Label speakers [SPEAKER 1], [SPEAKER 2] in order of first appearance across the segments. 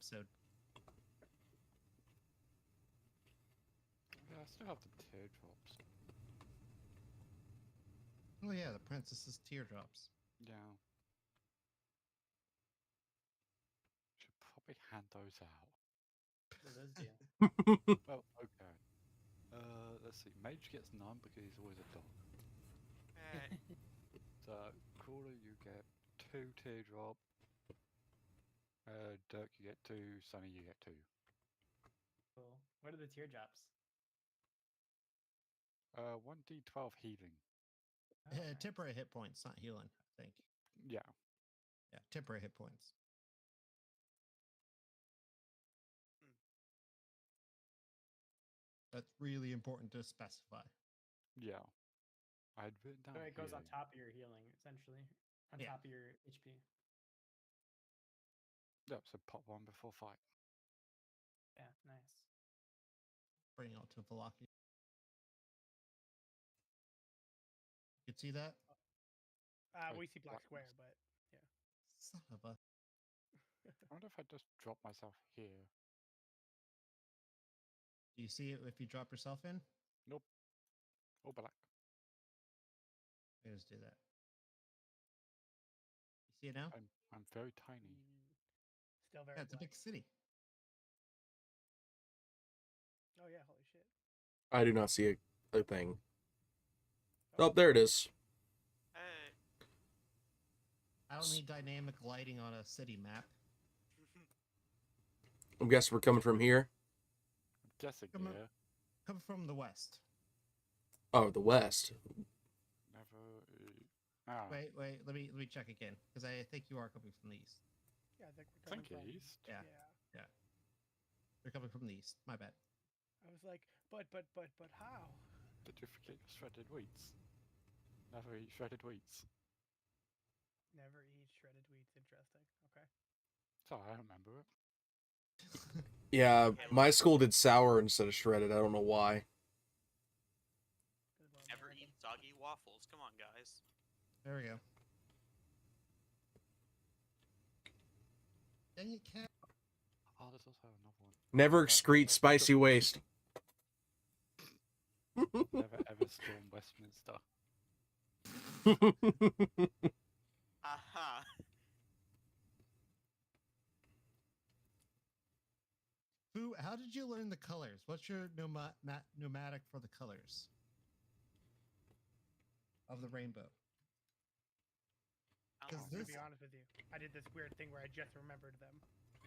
[SPEAKER 1] episode.
[SPEAKER 2] Yeah, I still have the teardrops.
[SPEAKER 1] Oh yeah, the princess's teardrops.
[SPEAKER 2] Yeah. Should probably hand those out.
[SPEAKER 3] What does those do?
[SPEAKER 2] Well, okay. Let's see. Mage gets none because he's always a dog. So, Crawler, you get 2 teardrop. Dirk, you get 2. Sunny, you get 2.
[SPEAKER 3] Cool. What are the teardrops?
[SPEAKER 2] 1d12 healing.
[SPEAKER 3] Oh, nice.
[SPEAKER 1] Temporary hit points, not healing, I think.
[SPEAKER 2] Yeah.
[SPEAKER 1] Yeah, temporary hit points. That's really important to specify.
[SPEAKER 2] Yeah. I had written down
[SPEAKER 3] So it goes on
[SPEAKER 2] healing.
[SPEAKER 3] top of your healing, essentially. On
[SPEAKER 1] Yeah.
[SPEAKER 3] top of your HP.
[SPEAKER 2] Yep, so pop one before fight.
[SPEAKER 3] Yeah, nice.
[SPEAKER 1] Bring it out to Velocity. You can see that?
[SPEAKER 4] We see black
[SPEAKER 2] blackness.
[SPEAKER 4] square, but yeah.
[SPEAKER 1] Son of a...
[SPEAKER 2] I wonder if I just drop myself here.
[SPEAKER 1] Do you see it if you drop yourself in?
[SPEAKER 2] Nope. Oh, black.
[SPEAKER 1] Let me just do that. You see it now?
[SPEAKER 2] I'm very tiny.
[SPEAKER 4] Still very
[SPEAKER 1] Yeah, it's a
[SPEAKER 4] black.
[SPEAKER 1] big city.
[SPEAKER 4] Oh yeah, holy shit.
[SPEAKER 5] I do not see a thing. Oh, there it is.
[SPEAKER 6] Hey.
[SPEAKER 1] I don't need dynamic lighting on a city map.
[SPEAKER 5] I'm guessing we're coming from here.
[SPEAKER 2] I'm guessing
[SPEAKER 1] Come on.
[SPEAKER 2] here.
[SPEAKER 1] Come from the west.
[SPEAKER 5] Oh, the west.
[SPEAKER 2] Never. Ah,
[SPEAKER 1] Wait, let me check again, because I think you are coming from the east.
[SPEAKER 4] Yeah, I think we're coming
[SPEAKER 2] think
[SPEAKER 4] from.
[SPEAKER 2] east.
[SPEAKER 1] Yeah. You're coming from the east. My bad.
[SPEAKER 4] I was like, but how?
[SPEAKER 2] Did you forget your shredded wheats? Never eat shredded wheats.
[SPEAKER 4] Never eat shredded wheats. Interesting. Okay.
[SPEAKER 2] So I remember it.
[SPEAKER 5] Yeah, my school did sour instead of shredded. I don't know why.
[SPEAKER 4] Good one,
[SPEAKER 6] Never
[SPEAKER 4] American.
[SPEAKER 6] eat soggy waffles. Come on, guys.
[SPEAKER 1] There we go. Dang it, cat.
[SPEAKER 2] Oh, there's also another one.
[SPEAKER 5] Never excrete spicy waste.
[SPEAKER 2] Never ever storm Westminster.
[SPEAKER 6] Aha.
[SPEAKER 1] Fu, how did you learn the colors? What's your pneumatic for the colors of the rainbow?
[SPEAKER 6] I don't
[SPEAKER 1] Is
[SPEAKER 4] To
[SPEAKER 6] know.
[SPEAKER 1] this-
[SPEAKER 4] be honest with you, I did this weird thing where I just remembered them.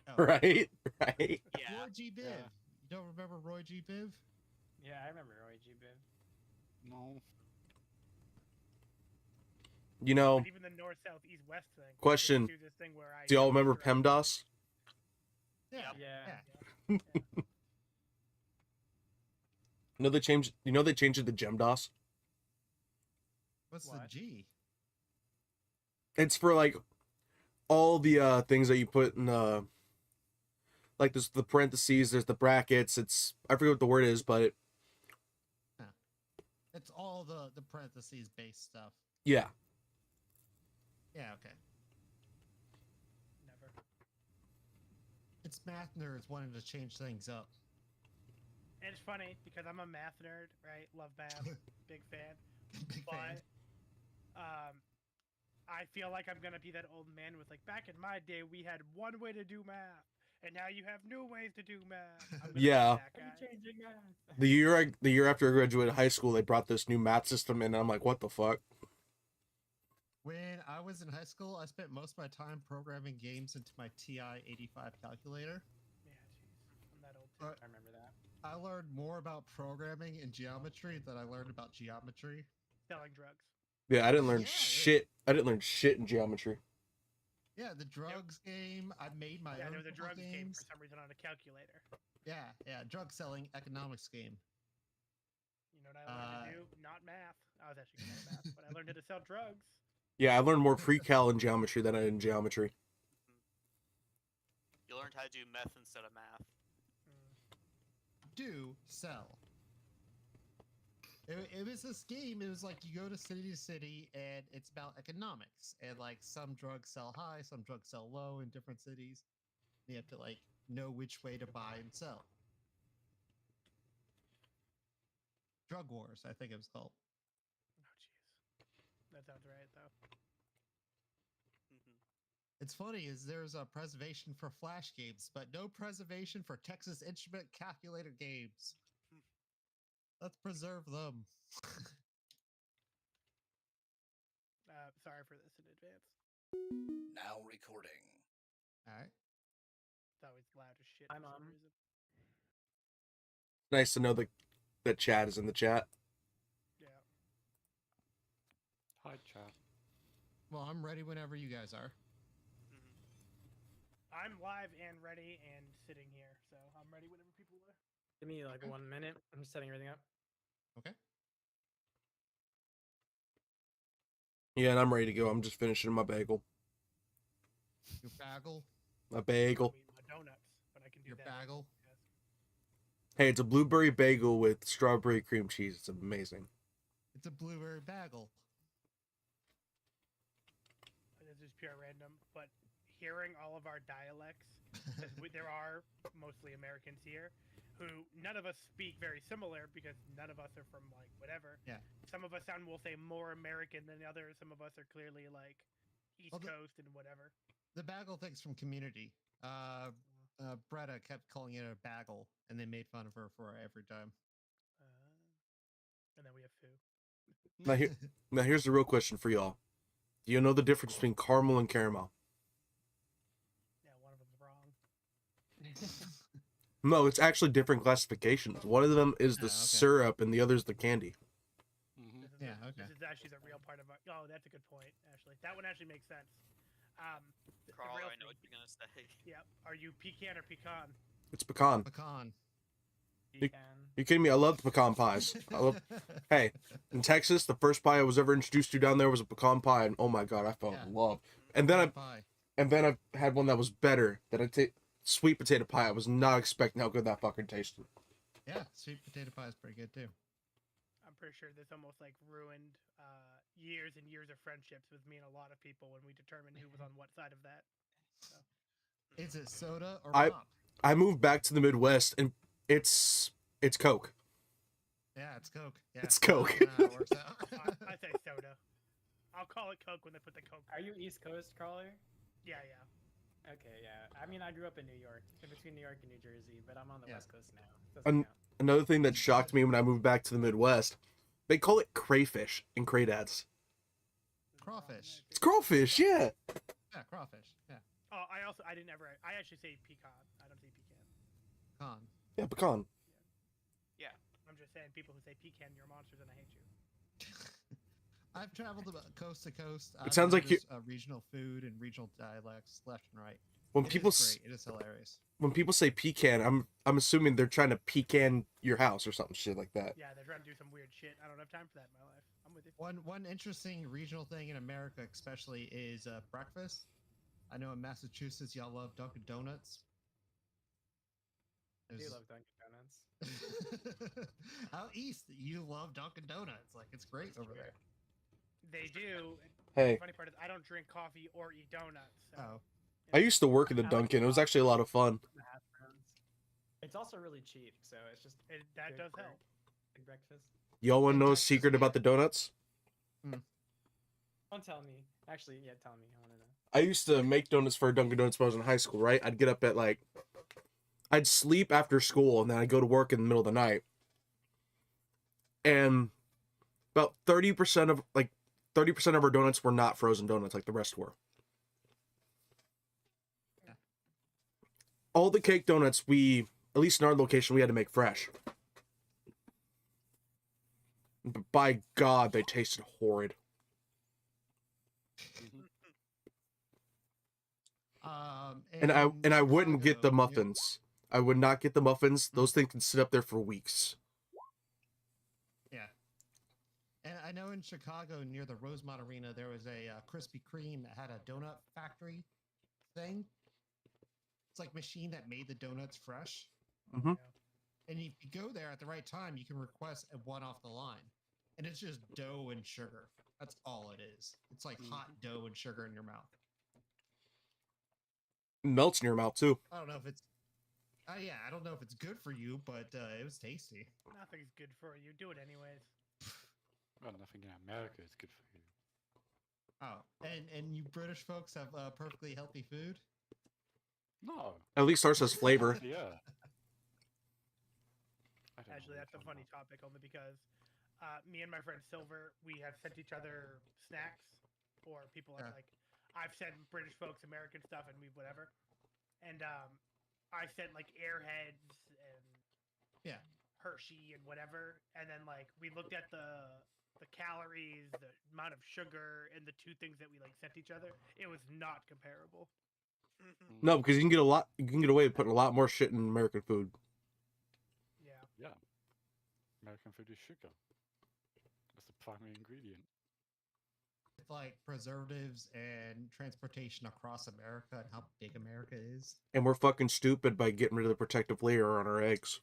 [SPEAKER 1] Oh.
[SPEAKER 5] Right? Right?
[SPEAKER 6] Yeah.
[SPEAKER 1] Roy G. Biv.
[SPEAKER 2] Yeah.
[SPEAKER 1] You don't remember Roy G. Biv?
[SPEAKER 3] Yeah, I remember Roy G. Biv.
[SPEAKER 2] No.
[SPEAKER 5] You know,
[SPEAKER 4] But even the north, south, east, west thing. I
[SPEAKER 5] Question.
[SPEAKER 4] just do this thing where I
[SPEAKER 5] do y'all remember
[SPEAKER 4] direct-
[SPEAKER 5] PEMDAS?
[SPEAKER 1] Yeah.
[SPEAKER 3] Yeah.
[SPEAKER 1] Yeah.
[SPEAKER 5] You know they changed it to GEMDOS?
[SPEAKER 1] What's the
[SPEAKER 3] What?
[SPEAKER 1] G?
[SPEAKER 5] It's for like all the things that you put in the like there's the parentheses, there's the brackets, it's I forget what the word is, but
[SPEAKER 1] It's all the parentheses based stuff.
[SPEAKER 5] yeah.
[SPEAKER 1] Yeah, okay.
[SPEAKER 4] Never.
[SPEAKER 1] It's math nerds wanting to change things up.
[SPEAKER 4] And it's funny because I'm a math nerd, right? Love math, big fan.
[SPEAKER 1] Big fan.
[SPEAKER 4] But I feel like I'm gonna be that old man with like, back in my day we had one way to do math, and now you have new ways to do math. I'm gonna be
[SPEAKER 5] Yeah.
[SPEAKER 4] that
[SPEAKER 3] Are you
[SPEAKER 4] guy.
[SPEAKER 3] changing that?
[SPEAKER 5] The year after I graduated high school, they brought this new math system in, and I'm like, what the fuck?
[SPEAKER 1] When I was in high school, I spent most of my time programming games into my TI-85 calculator.
[SPEAKER 4] Yeah, jeez, I'm that old too.
[SPEAKER 1] But
[SPEAKER 3] I remember that.
[SPEAKER 1] I learned more about programming and geometry than I learned about geometry.
[SPEAKER 4] Selling drugs.
[SPEAKER 5] Yeah, I didn't learn
[SPEAKER 1] Yeah,
[SPEAKER 5] shit. I didn't learn shit in geometry.
[SPEAKER 1] Yeah, the drugs game. I made my
[SPEAKER 4] Yeah,
[SPEAKER 1] own
[SPEAKER 4] there was a
[SPEAKER 1] couple
[SPEAKER 4] drugs game
[SPEAKER 1] games.
[SPEAKER 4] for some reason on a calculator.
[SPEAKER 1] Yeah, drug selling economics game.
[SPEAKER 4] You know what I learned to do? Not math. I was actually good at math, but I learned how to sell drugs.
[SPEAKER 5] Yeah, I learned more pre-cal in geometry than I did in geometry.
[SPEAKER 6] You learned how to do meth instead of math.
[SPEAKER 1] Do sell. It was this game. It was like you go to city, and it's about economics. And like some drugs sell high, some drugs sell low in different cities. You have to like know which way to buy and sell. Drug Wars, I think it was called.
[SPEAKER 4] Oh, jeez. That sounds right, though.
[SPEAKER 6] Mhm.
[SPEAKER 1] It's funny is there's a preservation for Flash games, but no preservation for Texas Instrument calculator games. Let's preserve them.
[SPEAKER 4] Sorry for this in advance.
[SPEAKER 7] Now recording.
[SPEAKER 1] All right.
[SPEAKER 4] It's always loud as shit
[SPEAKER 3] I'm
[SPEAKER 4] for some
[SPEAKER 3] on.
[SPEAKER 4] reason.
[SPEAKER 5] Nice to know that Chad is in the chat.
[SPEAKER 4] Yeah.
[SPEAKER 2] Hi, chat.
[SPEAKER 1] Well, I'm ready whenever you guys are.
[SPEAKER 6] Mhm.
[SPEAKER 4] I'm live and ready and sitting here, so I'm ready whenever people are.
[SPEAKER 3] Give me like 1 minute. I'm just setting everything up.
[SPEAKER 1] Okay.
[SPEAKER 5] Yeah, and I'm ready to go. I'm just finishing my bagel.
[SPEAKER 1] Your bagel.
[SPEAKER 5] My bagel.
[SPEAKER 4] I mean, my donuts, but I can do
[SPEAKER 1] Your
[SPEAKER 4] that.
[SPEAKER 1] bagel.
[SPEAKER 4] Yes.
[SPEAKER 5] Hey, it's a blueberry bagel with strawberry cream cheese. It's amazing.
[SPEAKER 1] It's a blueberry bagel.
[SPEAKER 4] This is pure random, but hearing all of our dialects, 'cause there are mostly Americans here, who none of us speak very similar because none of us are from like whatever.
[SPEAKER 1] Yeah.
[SPEAKER 4] Some of us sound, we'll say, more American than others. Some of us are clearly like East
[SPEAKER 1] Well,
[SPEAKER 4] Coast and whatever.
[SPEAKER 1] The bagel thing's from Community. Bretta kept calling it a bagel, and they made fun of her for it every time.
[SPEAKER 4] And then we have foo.
[SPEAKER 5] Now here's the real question for y'all. Do you know the difference between caramel and caramel?
[SPEAKER 4] Yeah, one of them's wrong.
[SPEAKER 5] No, it's actually different classifications. One of them is the
[SPEAKER 1] Oh, okay.
[SPEAKER 5] syrup and the other's the candy.
[SPEAKER 2] Mm-hmm.
[SPEAKER 4] This is
[SPEAKER 1] Yeah,
[SPEAKER 4] This
[SPEAKER 1] okay.
[SPEAKER 4] is actually the real part of our. Oh, that's a good point. Actually, that one actually makes sense. The
[SPEAKER 6] Carl,
[SPEAKER 4] real
[SPEAKER 6] I know
[SPEAKER 4] thing-
[SPEAKER 6] what you're gonna say.
[SPEAKER 4] Yeah. Are you pecan or pecan?
[SPEAKER 5] It's pecan.
[SPEAKER 1] Pecan.
[SPEAKER 3] You can.
[SPEAKER 5] You kidding me? I love pecan pies. I love. Hey, in Texas, the first pie I was ever introduced to down there was a pecan pie, and oh my god, I fell
[SPEAKER 1] Yeah.
[SPEAKER 5] in love. And then
[SPEAKER 1] Pie.
[SPEAKER 5] I had one that was better. That sweet potato pie. I was not expecting how good that fucking tasted.
[SPEAKER 1] Yeah, sweet potato pie is pretty good too.
[SPEAKER 4] I'm pretty sure this almost like ruined years and years of friendships with me and a lot of people when we determined who was on what side of that.
[SPEAKER 1] Is it soda or
[SPEAKER 5] I-
[SPEAKER 1] pop?
[SPEAKER 5] I moved back to the Midwest, and it's Coke.
[SPEAKER 1] Yeah, it's Coke. Yeah,
[SPEAKER 5] It's
[SPEAKER 1] I don't
[SPEAKER 5] Coke.
[SPEAKER 1] know how it works out.
[SPEAKER 4] I say soda. I'll call it Coke when they put the Coke.
[SPEAKER 3] Are you East Coast crawler?
[SPEAKER 4] Yeah.
[SPEAKER 3] Okay, yeah. I mean, I grew up in New York, in between New York and New Jersey, but I'm on the
[SPEAKER 1] Yeah.
[SPEAKER 3] West Coast now. Doesn't
[SPEAKER 5] An-
[SPEAKER 3] count.
[SPEAKER 5] Another thing that shocked me when I moved back to the Midwest, they call it crayfish in Craydads.
[SPEAKER 1] Crawfish.
[SPEAKER 5] It's crawfish, yeah.
[SPEAKER 1] Yeah, crawfish. Yeah,
[SPEAKER 4] Oh, I actually say pecan. I don't say pecan.
[SPEAKER 1] con.
[SPEAKER 5] Yeah, pecan.
[SPEAKER 4] I'm just saying people who say pecan, you're monsters and I hate you.
[SPEAKER 1] I've traveled about coast to coast.
[SPEAKER 5] It sounds like
[SPEAKER 1] regional food and regional dialects left and right.
[SPEAKER 5] When
[SPEAKER 1] It
[SPEAKER 5] people
[SPEAKER 1] is great. It is hilarious.
[SPEAKER 5] when people say pecan, I'm assuming they're trying to pecan your house or something shit like that.
[SPEAKER 4] Yeah, they're trying to do some weird shit. I don't have time for that in my life. I'm with you.
[SPEAKER 1] One interesting regional thing in America, especially, is breakfast. I know in Massachusetts, y'all love Dunkin' Donuts.
[SPEAKER 3] I do
[SPEAKER 1] There's-
[SPEAKER 3] love Dunkin' Donuts.
[SPEAKER 1] Out east, you love Dunkin' Donuts. Like it's great over there.
[SPEAKER 4] They do.
[SPEAKER 5] Hey,
[SPEAKER 4] The funny part is I don't drink coffee or eat donuts. So,
[SPEAKER 1] Oh,
[SPEAKER 5] I used to work at the
[SPEAKER 3] I like
[SPEAKER 5] Dunkin'. It was actually a lot of fun.
[SPEAKER 3] The hash browns. It's also really cheap, so it's just
[SPEAKER 4] that
[SPEAKER 3] good
[SPEAKER 4] does
[SPEAKER 3] for
[SPEAKER 4] help.
[SPEAKER 3] big breakfast.
[SPEAKER 5] Y'all want to know a
[SPEAKER 1] Texas,
[SPEAKER 5] secret about
[SPEAKER 1] yeah.
[SPEAKER 5] the donuts?
[SPEAKER 3] Don't tell me. Actually, yeah, tell me. I want to know.
[SPEAKER 5] I used to make donuts for Dunkin' Donuts when I was in high school, right? I'd get up at I'd sleep after school and then I'd go to work in the middle of the night. And about 30% of our donuts were not frozen donuts like the rest were.
[SPEAKER 1] Yeah.
[SPEAKER 5] All the cake donuts at least in our location, we had to make fresh. But by God, they tasted horrid. And I
[SPEAKER 1] in
[SPEAKER 5] wouldn't get the
[SPEAKER 1] Chicago,
[SPEAKER 5] muffins. I would not get the muffins. Those things can sit up there for weeks.
[SPEAKER 1] Yeah. And I know in Chicago, near the Rosemont Arena, there was a Krispy Kreme that had a donut factory thing. It's like machine that made the donuts fresh.
[SPEAKER 5] Mhm.
[SPEAKER 1] And if you go there at the right time, you can request a one off the line. And it's just dough and sugar. That's all it is. It's like hot dough and sugar in your mouth.
[SPEAKER 5] Melts in your mouth too.
[SPEAKER 1] I don't know if it's Yeah, I don't know if it's good for you, but it was tasty.
[SPEAKER 4] Nothing's good for you. Do it anyways.
[SPEAKER 2] Well, nothing in America is good for you.
[SPEAKER 1] Oh, and you British folks have perfectly healthy food.
[SPEAKER 2] No.
[SPEAKER 5] At least ours has flavor.
[SPEAKER 2] Yeah. I don't know
[SPEAKER 4] Actually,
[SPEAKER 2] what
[SPEAKER 4] that's a
[SPEAKER 2] you're
[SPEAKER 4] funny
[SPEAKER 2] talking
[SPEAKER 4] topic only because me and my friend Silver, we have sent each other snacks, or people are
[SPEAKER 1] Yeah.
[SPEAKER 4] like, I've sent British folks American stuff and we whatever, and I sent like Airheads and
[SPEAKER 1] Yeah.
[SPEAKER 4] Hershey and whatever, and then like we looked at the calories, the amount of sugar, and the two things that we like sent each other. It was not comparable.
[SPEAKER 2] about.
[SPEAKER 5] No, because you can get a lot. You can get away with putting a lot more shit in American food.
[SPEAKER 4] Yeah.
[SPEAKER 2] Yeah. American food is sugar. That's the primary ingredient.
[SPEAKER 1] With like preservatives and transportation across America and how big America is.
[SPEAKER 5] And we're fucking stupid by getting rid of the protective layer on our eggs.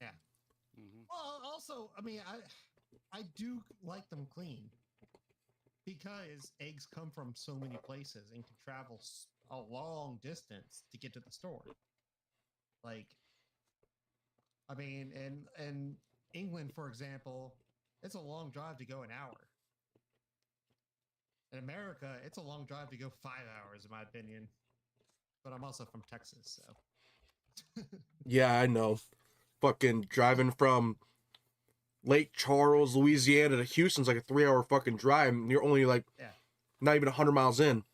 [SPEAKER 2] Mm-hmm.
[SPEAKER 1] Well, also, I mean, I do like them clean because eggs come from so many places and can travel a long distance to get to the store. Like, I mean, in England, for example, it's a long drive to go an hour. In America, it's a long drive to go 5 hours, in my opinion. But I'm also from Texas, so.
[SPEAKER 5] Yeah, I know. Fucking driving from Lake Charles, Louisiana to Houston's like a 3-hour fucking drive. And you're only like
[SPEAKER 1] Yeah.
[SPEAKER 5] not even 100 miles in.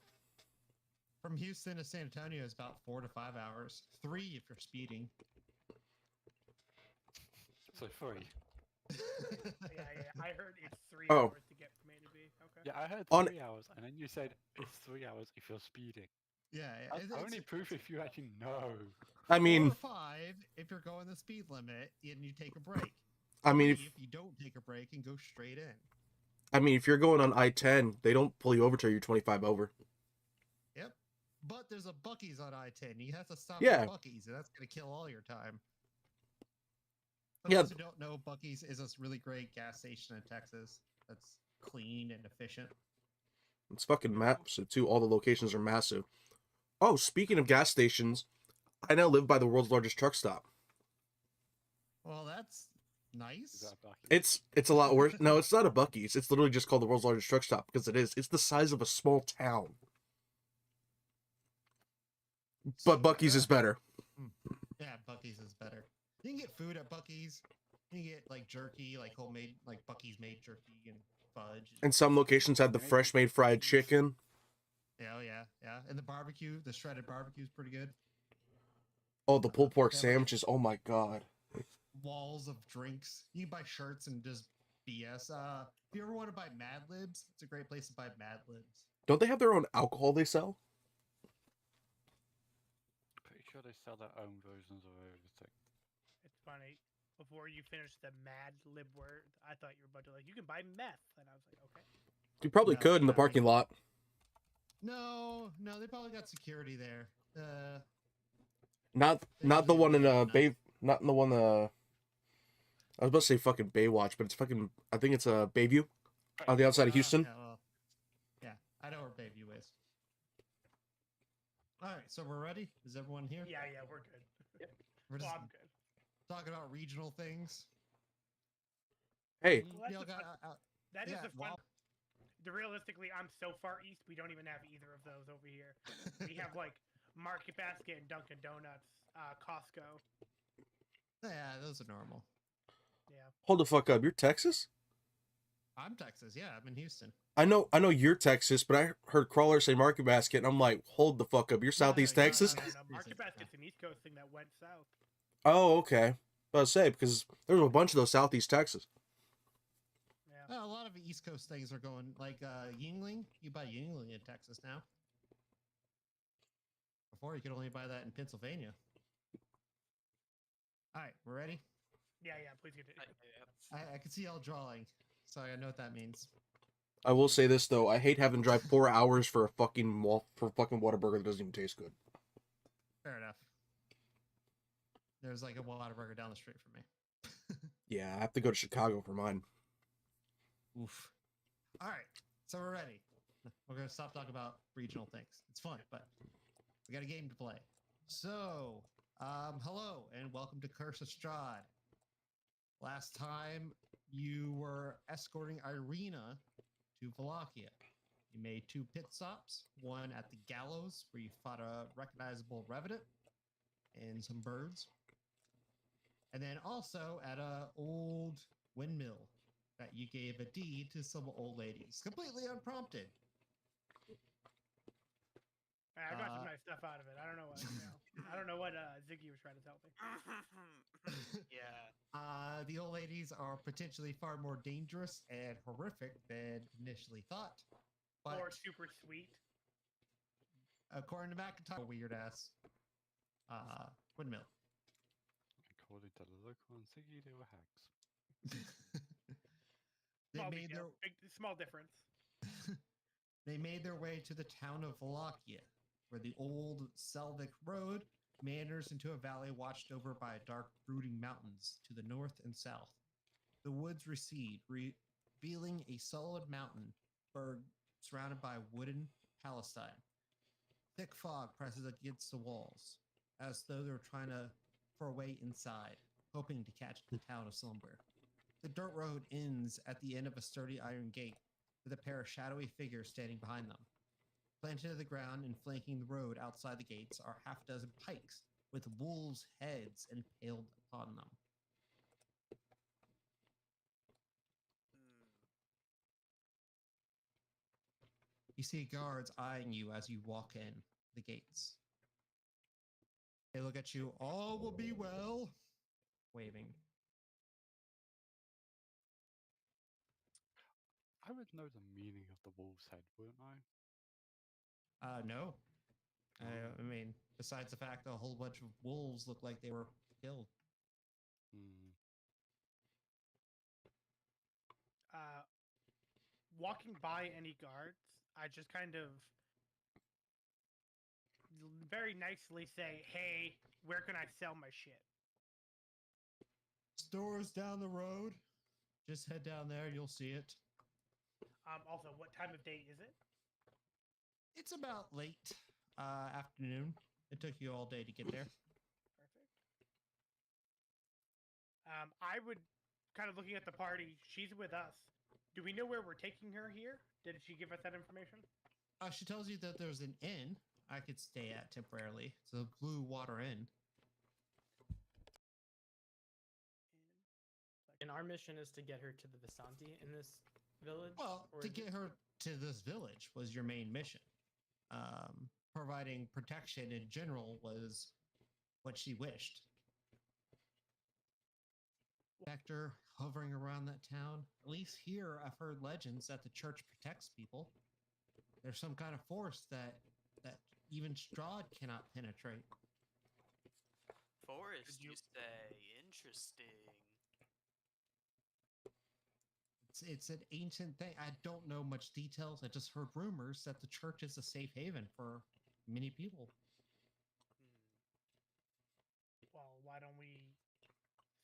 [SPEAKER 1] From Houston to San Antonio is about 4 to 5 hours. 3 if you're speeding.
[SPEAKER 2] So 3.
[SPEAKER 4] Yeah, I heard it's 3
[SPEAKER 5] Oh.
[SPEAKER 4] hours to get from A to B. Okay.
[SPEAKER 2] Yeah, I heard
[SPEAKER 5] On-
[SPEAKER 2] 3 hours, and then you said it's 3 hours if you're speeding.
[SPEAKER 1] Yeah,
[SPEAKER 2] That's only proof if you actually know.
[SPEAKER 5] I
[SPEAKER 1] 4
[SPEAKER 5] mean,
[SPEAKER 1] or 5 if you're going the speed limit and you take a break.
[SPEAKER 5] I mean,
[SPEAKER 1] 3 if you don't take a break and go straight in.
[SPEAKER 5] if you're going on I-10, they don't pull you over till you're 25 over.
[SPEAKER 1] Yep. But there's a Buc-ee's on I-10. You have to stop
[SPEAKER 5] Yeah.
[SPEAKER 1] at Buc-ee's, and that's going to kill all your time. For
[SPEAKER 5] Yeah.
[SPEAKER 1] those who don't know, Buc-ee's is a really great gas station in Texas that's clean and efficient.
[SPEAKER 5] It's fucking massive too. All the locations are massive. Oh, speaking of gas stations, I now live by the world's largest truck stop.
[SPEAKER 1] Well, that's
[SPEAKER 2] Is
[SPEAKER 1] nice.
[SPEAKER 2] that a Buc-ee's?
[SPEAKER 5] It's a lot worse. No, it's not a Buc-ee's. It's literally just called the world's largest truck stop because it is. It's the size of a small town. But Buc-ee's is better.
[SPEAKER 1] Yeah, Buc-ee's is better. You can get food at Buc-ee's. You can get like jerky, like homemade, like Buc-ee's made jerky and fudge.
[SPEAKER 5] And some locations have the fresh made fried chicken.
[SPEAKER 1] Yeah, oh yeah, yeah. And the barbecue, the shredded barbecue is pretty good.
[SPEAKER 5] Oh, the pulled pork
[SPEAKER 1] Yeah, like-
[SPEAKER 5] sandwiches. Oh my god.
[SPEAKER 1] Walls of drinks. You can buy shirts and just BS. If you ever want to buy Mad Libs, it's a great place to buy Mad Libs.
[SPEAKER 5] Don't they have their own alcohol they sell?
[SPEAKER 2] Pretty sure they sell their own versions of everything.
[SPEAKER 4] It's funny. Before you finished the Mad Lib word, I thought you were about to like, you can buy meth, and I was like, okay.
[SPEAKER 5] You probably
[SPEAKER 1] No,
[SPEAKER 5] could in the
[SPEAKER 1] I
[SPEAKER 5] parking
[SPEAKER 1] think-
[SPEAKER 5] lot.
[SPEAKER 1] No, they probably got security there.
[SPEAKER 5] Not the one in Bay. Not in the one I was about to say fucking Baywatch, but it's fucking. I think it's Bayview on the outside of Houston.
[SPEAKER 1] Yeah, well, yeah, I know where Bayview is. All right, so we're ready. Is everyone here?
[SPEAKER 4] Yeah, we're good.
[SPEAKER 1] We're
[SPEAKER 4] Well,
[SPEAKER 1] just
[SPEAKER 4] I'm good.
[SPEAKER 1] talking about regional things.
[SPEAKER 5] Hey,
[SPEAKER 4] Well, that's
[SPEAKER 1] Y'all
[SPEAKER 4] the
[SPEAKER 1] got,
[SPEAKER 4] fun- That is
[SPEAKER 1] yeah,
[SPEAKER 4] the fun.
[SPEAKER 1] well-
[SPEAKER 4] Realistically, I'm so far east, we don't even have either of those over here. We have like Market Basket and Dunkin' Donuts, Costco.
[SPEAKER 1] yeah, those are normal.
[SPEAKER 4] Yeah.
[SPEAKER 5] hold the fuck up. You're Texas?
[SPEAKER 1] I'm Texas. Yeah, I'm in Houston.
[SPEAKER 5] I know you're Texas, but I heard Crawler say Market Basket, and I'm like, hold the fuck up. You're Southeast
[SPEAKER 1] no,
[SPEAKER 5] Texas?
[SPEAKER 1] no.
[SPEAKER 4] Market Basket's an East Coast thing that went south.
[SPEAKER 5] Oh, okay. I was say because there's a bunch of those Southeast Texas.
[SPEAKER 4] Yeah.
[SPEAKER 1] A lot of East Coast things are going like Yingling. You buy Yingling in Texas now. Before you could only buy that in Pennsylvania. All right, we're ready.
[SPEAKER 4] Yeah, please continue.
[SPEAKER 1] I can see y'all drawing, so I know what that means.
[SPEAKER 5] I will say this though, I hate having to drive 4 hours for a fucking Whataburger that doesn't even taste good.
[SPEAKER 1] Fair enough. There's like a Whataburger down the street from me.
[SPEAKER 5] Yeah, I have to go to Chicago for mine.
[SPEAKER 1] Oof. All right, so we're ready. We're gonna stop talking about regional things. It's fun, but we got a game to play. So Hello and welcome to Curse of Strahd. Last time you were escorting Irina to Wallachia. You made 2 pit stops, one at the gallows where you fought a recognizable revenant and some birds, and then also at a old windmill that you gave a deed to some old ladies, completely unprompted.
[SPEAKER 4] I got some nice stuff out of it. I don't know what I don't know what Ziggy was trying to tell me.
[SPEAKER 6] Yeah.
[SPEAKER 1] The old ladies are potentially far more dangerous and horrific than initially thought. But
[SPEAKER 4] Or super sweet.
[SPEAKER 1] according to McIntyre, weird ass windmill.
[SPEAKER 2] According to the local and Ziggy, they were hags.
[SPEAKER 1] They
[SPEAKER 4] Small
[SPEAKER 1] made
[SPEAKER 4] detail. Small difference.
[SPEAKER 1] they made their way to the town of Wallachia, where the old Selvik road meanders into a valley watched over by dark, brooding mountains to the north and south. The woods recede, revealing a solid mountain berg surrounded by wooden Palestine. Thick fog presses against the walls, as though they're trying for a way inside, hoping to catch the town of slumber. The dirt road ends at the end of a sturdy iron gate, with a pair of shadowy figures standing behind them. Planted to the ground and flanking the road outside the gates are half a dozen pikes with wolves' heads impaled upon them. You see guards eyeing you as you walk in the gates. They look at you, all will be well, waving.
[SPEAKER 2] I would know the meaning of the wolf's head, wouldn't I?
[SPEAKER 1] No.
[SPEAKER 2] Oh.
[SPEAKER 1] I mean, besides the fact that a whole bunch of wolves look like they were killed.
[SPEAKER 2] Hmm.
[SPEAKER 4] Walking by any guards, I just kind of very nicely say, "Hey, where can I sell my shit?"
[SPEAKER 1] Stores down the road. Just head down there, you'll see it.
[SPEAKER 4] Also, what time of day is it?
[SPEAKER 1] It's about late afternoon. It took you all day to get there.
[SPEAKER 4] Perfect. I would kind of looking at the party. She's with us. Do we know where we're taking her here? Did she give us that information?
[SPEAKER 1] She tells you that there's an inn I could stay at temporarily. It's a Blue Water Inn.
[SPEAKER 3] And our mission is to get her to the Visanti in this village?
[SPEAKER 1] Well,
[SPEAKER 3] or
[SPEAKER 1] to
[SPEAKER 3] is
[SPEAKER 1] get
[SPEAKER 3] it-
[SPEAKER 1] her to this village was your main mission. Providing protection in general was what she wished. Spectre hovering around that town. At least here, I've heard legends that the church protects people. There's some kind of force that even Strahd cannot penetrate.
[SPEAKER 6] Forest,
[SPEAKER 4] you-
[SPEAKER 6] you say? Interesting.
[SPEAKER 1] It's an ancient thing. I don't know much details. I just heard rumors that the church is a safe haven for many people.
[SPEAKER 4] Well, why don't we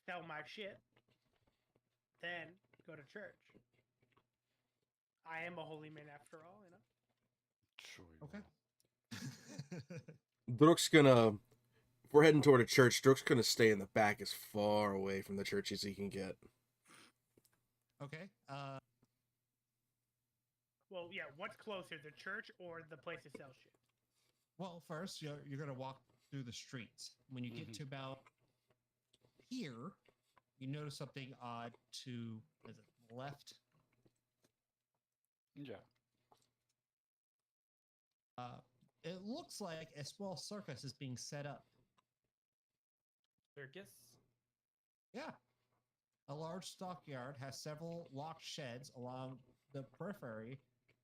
[SPEAKER 4] sell my shit, then go to church? I am a holy man after all, you know?
[SPEAKER 2] Sure. you
[SPEAKER 1] Okay.
[SPEAKER 2] will.
[SPEAKER 5] Drook's gonna. If we're heading toward a church, Drook's gonna stay in the back as far away from the church as he can get.
[SPEAKER 1] Okay.
[SPEAKER 4] Well, yeah, what's closer, the church or the place to sell shit?
[SPEAKER 1] Well, first you're gonna walk through the streets. When you get to about here, you notice something odd to is it left.
[SPEAKER 2] Yeah.
[SPEAKER 1] It looks like a small circus is being set up.
[SPEAKER 3] Circus?
[SPEAKER 1] Yeah. A large stockyard has several locked sheds along the periphery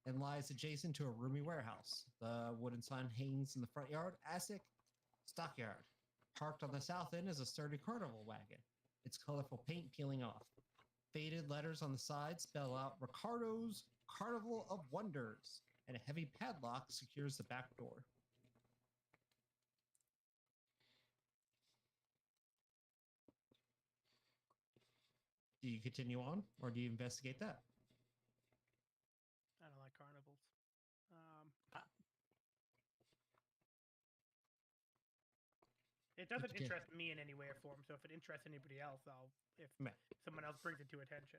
[SPEAKER 1] and lies adjacent to a roomy warehouse. The wooden sign hangs in the front yard. ASIC Stockyard. Parked on the south end is a sturdy carnival wagon, its colorful paint peeling off. Faded letters on the side spell out Ricardo's Carnival of Wonders, and a heavy padlock secures the back door. Do you continue on, or do you investigate that?
[SPEAKER 4] I don't like carnivals. It doesn't
[SPEAKER 1] Okay.
[SPEAKER 4] interest me in any way or form, so if it interests anybody else, if
[SPEAKER 1] Meh.
[SPEAKER 4] someone else brings it to attention.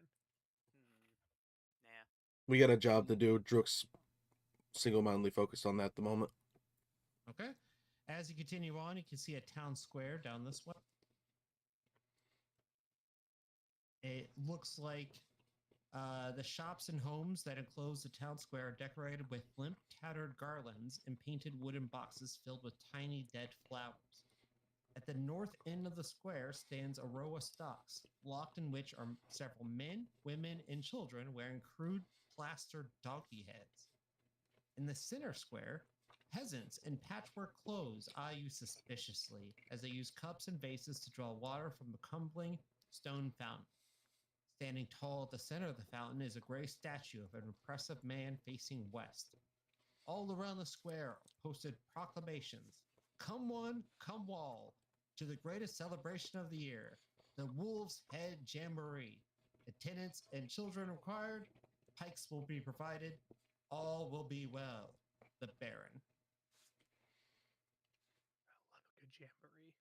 [SPEAKER 6] Nah.
[SPEAKER 5] We got a job to do. Drook's single-mindedly focused on that at the moment.
[SPEAKER 1] Okay. As you continue on, you can see a town square down this way. It looks like the shops and homes that enclose the town square are decorated with limp, tattered garlands and painted wooden boxes filled with tiny dead flowers. At the north end of the square stands a row of stocks, locked in which are several men, women, and children wearing crude plastered donkey heads. In the center square, peasants in patchwork clothes eye you suspiciously as they use cups and vases to draw water from the crumbling stone fountain. Standing tall at the center of the fountain is a gray statue of an impressive man facing west. All around the square are posted proclamations. Come one, come all, to the greatest celebration of the year, the Wolf's Head Jamboree. Attendants and children required, pikes will be provided, all will be well. The Baron.
[SPEAKER 4] I love a good jamboree.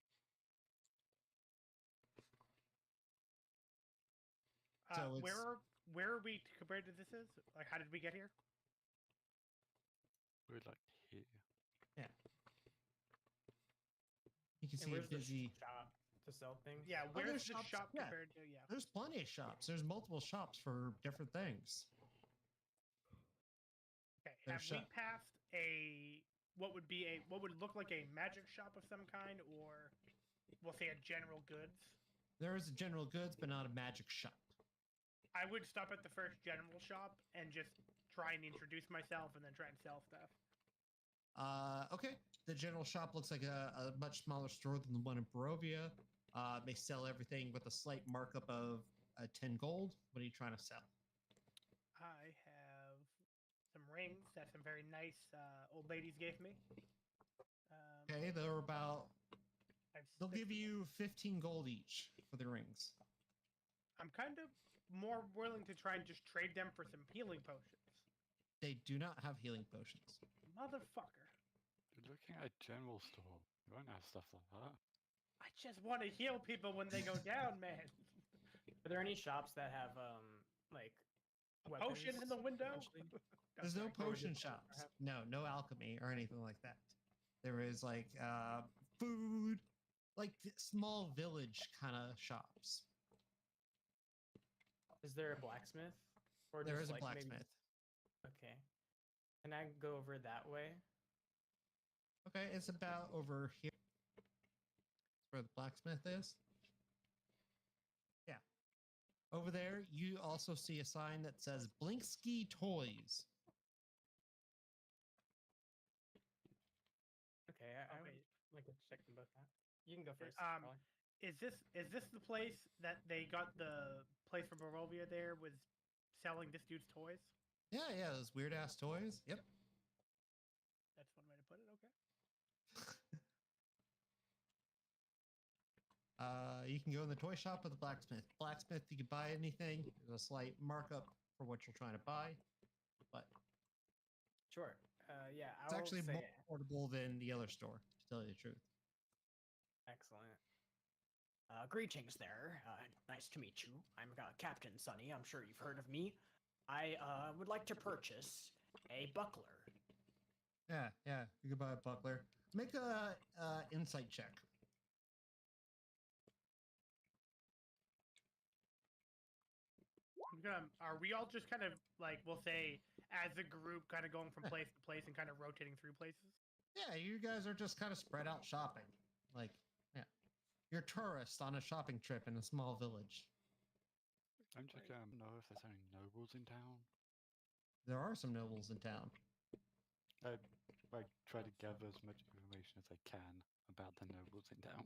[SPEAKER 1] So it's-
[SPEAKER 4] Where are we compared to this is? Like, how did we get here?
[SPEAKER 2] We're like here.
[SPEAKER 1] You can
[SPEAKER 3] And
[SPEAKER 1] see a
[SPEAKER 3] where's the
[SPEAKER 1] busy.
[SPEAKER 3] shop to sell things?
[SPEAKER 4] Yeah,
[SPEAKER 1] Oh,
[SPEAKER 4] where's
[SPEAKER 1] there's
[SPEAKER 4] the
[SPEAKER 1] shops,
[SPEAKER 4] shop
[SPEAKER 1] yeah.
[SPEAKER 4] compared to? Yeah.
[SPEAKER 1] There's plenty of shops. There's multiple shops for different things.
[SPEAKER 4] Okay.
[SPEAKER 1] There's
[SPEAKER 4] Have we
[SPEAKER 1] shop-
[SPEAKER 4] passed what would look like a magic shop of some kind, or we'll say a general goods?
[SPEAKER 1] There is a general goods, but not a magic shop.
[SPEAKER 4] I would stop at the first general shop and just try and introduce myself, and then try and sell stuff.
[SPEAKER 1] Okay. The general shop looks like a much smaller store than the one in Barovia. They sell everything with a slight markup of 10 gold. What are you trying to sell?
[SPEAKER 4] I have some rings that some very nice old ladies gave me.
[SPEAKER 1] Okay, they're about. They'll
[SPEAKER 4] six
[SPEAKER 1] give
[SPEAKER 4] of them.
[SPEAKER 1] you 15 gold each for the rings.
[SPEAKER 4] I'm kind of more willing to try and just trade them for some healing potions.
[SPEAKER 1] They do not have healing potions.
[SPEAKER 4] Motherfucker.
[SPEAKER 2] You're looking at a general store. You won't have stuff like that.
[SPEAKER 4] I just want to heal people when they go down, man.
[SPEAKER 3] Are there any shops that have like
[SPEAKER 4] Potion in the
[SPEAKER 3] weapons,
[SPEAKER 4] window?
[SPEAKER 3] potentially?
[SPEAKER 1] There's no
[SPEAKER 3] Or would
[SPEAKER 1] potion
[SPEAKER 3] just-
[SPEAKER 1] shops. No alchemy or anything like that. There is like food, like small village kind of shops.
[SPEAKER 3] Is there a blacksmith? Or
[SPEAKER 1] There
[SPEAKER 3] just,
[SPEAKER 1] is a
[SPEAKER 3] like, maybe-
[SPEAKER 1] blacksmith.
[SPEAKER 3] Okay. Can I go over that way?
[SPEAKER 1] Okay, it's about over here. That's where the blacksmith is. Yeah. Over there, you also see a sign that says Blinksky Toys.
[SPEAKER 3] Okay, I
[SPEAKER 4] Okay.
[SPEAKER 3] would like to check them both out. You can go first.
[SPEAKER 4] Um,
[SPEAKER 3] Colin.
[SPEAKER 4] Is this the place that they got the place from Barovia there was selling this dude's toys?
[SPEAKER 1] Yeah, those weird ass toys. Yep.
[SPEAKER 4] That's one way to put it. Okay.
[SPEAKER 1] You can go in the toy shop or the blacksmith. Blacksmith, you can buy anything. There's a slight markup for what you're trying to buy, but
[SPEAKER 3] Sure. Yeah,
[SPEAKER 1] it's
[SPEAKER 3] I'll
[SPEAKER 1] actually
[SPEAKER 3] say
[SPEAKER 1] more affordable than the other store, to tell you the truth.
[SPEAKER 3] excellent. Greetings there. Nice to meet you. I'm Captain Sunny. I'm sure you've heard of me. I would like to purchase a buckler.
[SPEAKER 1] Yeah, you can buy a buckler. Make a insight check.
[SPEAKER 4] Are we all just kind of like, we'll say, as a group, kind of going from place to place and kind of rotating through places?
[SPEAKER 1] Yeah, you guys are just kind of spread out shopping. Like, yeah, you're tourists on a shopping trip in a small village.
[SPEAKER 2] I'm checking know if there's any nobles in town.
[SPEAKER 1] There are some nobles in town.
[SPEAKER 2] I try to gather as much information as I can about the nobles in town.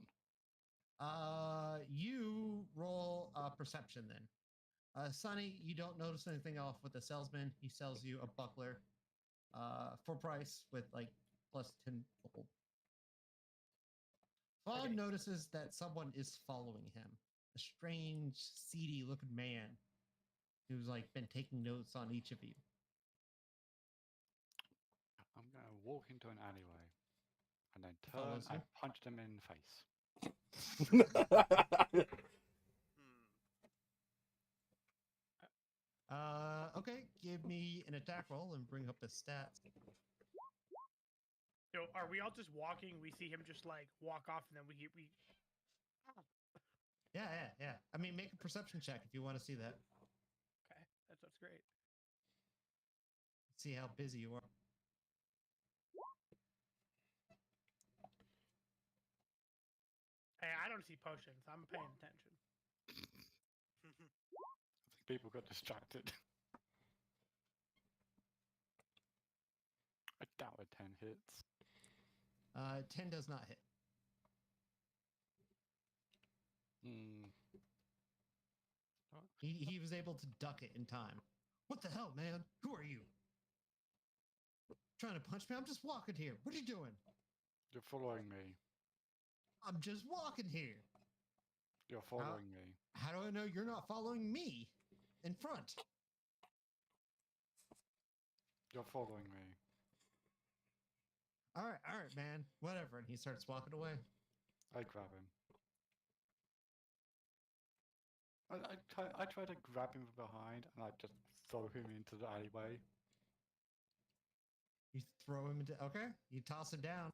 [SPEAKER 1] You roll perception then. Sonny, you don't notice anything off with the salesman. He sells you a buckler, full price with like plus 10 gold. Fawn
[SPEAKER 3] Okay.
[SPEAKER 1] notices that someone is following him. A strange, seedy-looking man who's like been taking notes on each of you.
[SPEAKER 2] I'm gonna walk into an alleyway and then
[SPEAKER 1] He
[SPEAKER 2] turn
[SPEAKER 1] follows
[SPEAKER 2] and
[SPEAKER 1] you?
[SPEAKER 2] punch them in the face.
[SPEAKER 1] Okay, give me an attack roll and bring up his stats.
[SPEAKER 4] So are we all just walking? We see him just like walk off, and then we.
[SPEAKER 1] Yeah. I mean, make a perception check if you want to see that.
[SPEAKER 4] Okay, that's great.
[SPEAKER 1] See how busy you are.
[SPEAKER 4] Hey, I don't see potions. I'm paying attention.
[SPEAKER 2] I think people got distracted. I doubt a 10 hits.
[SPEAKER 1] 10 does not hit.
[SPEAKER 2] Hmm.
[SPEAKER 1] He was able to duck it in time. What the hell, man? Who are you? Trying to punch me? I'm just walking here. What are you doing?
[SPEAKER 2] You're following me.
[SPEAKER 1] I'm just walking here.
[SPEAKER 2] You're following me.
[SPEAKER 1] How do I know you're not following me in front?
[SPEAKER 2] You're following me.
[SPEAKER 1] All right, man. Whatever. And he starts walking away.
[SPEAKER 2] I grab him. I try to grab him from behind and I just throw him into the alleyway.
[SPEAKER 1] You throw him into... Okay. You toss him down.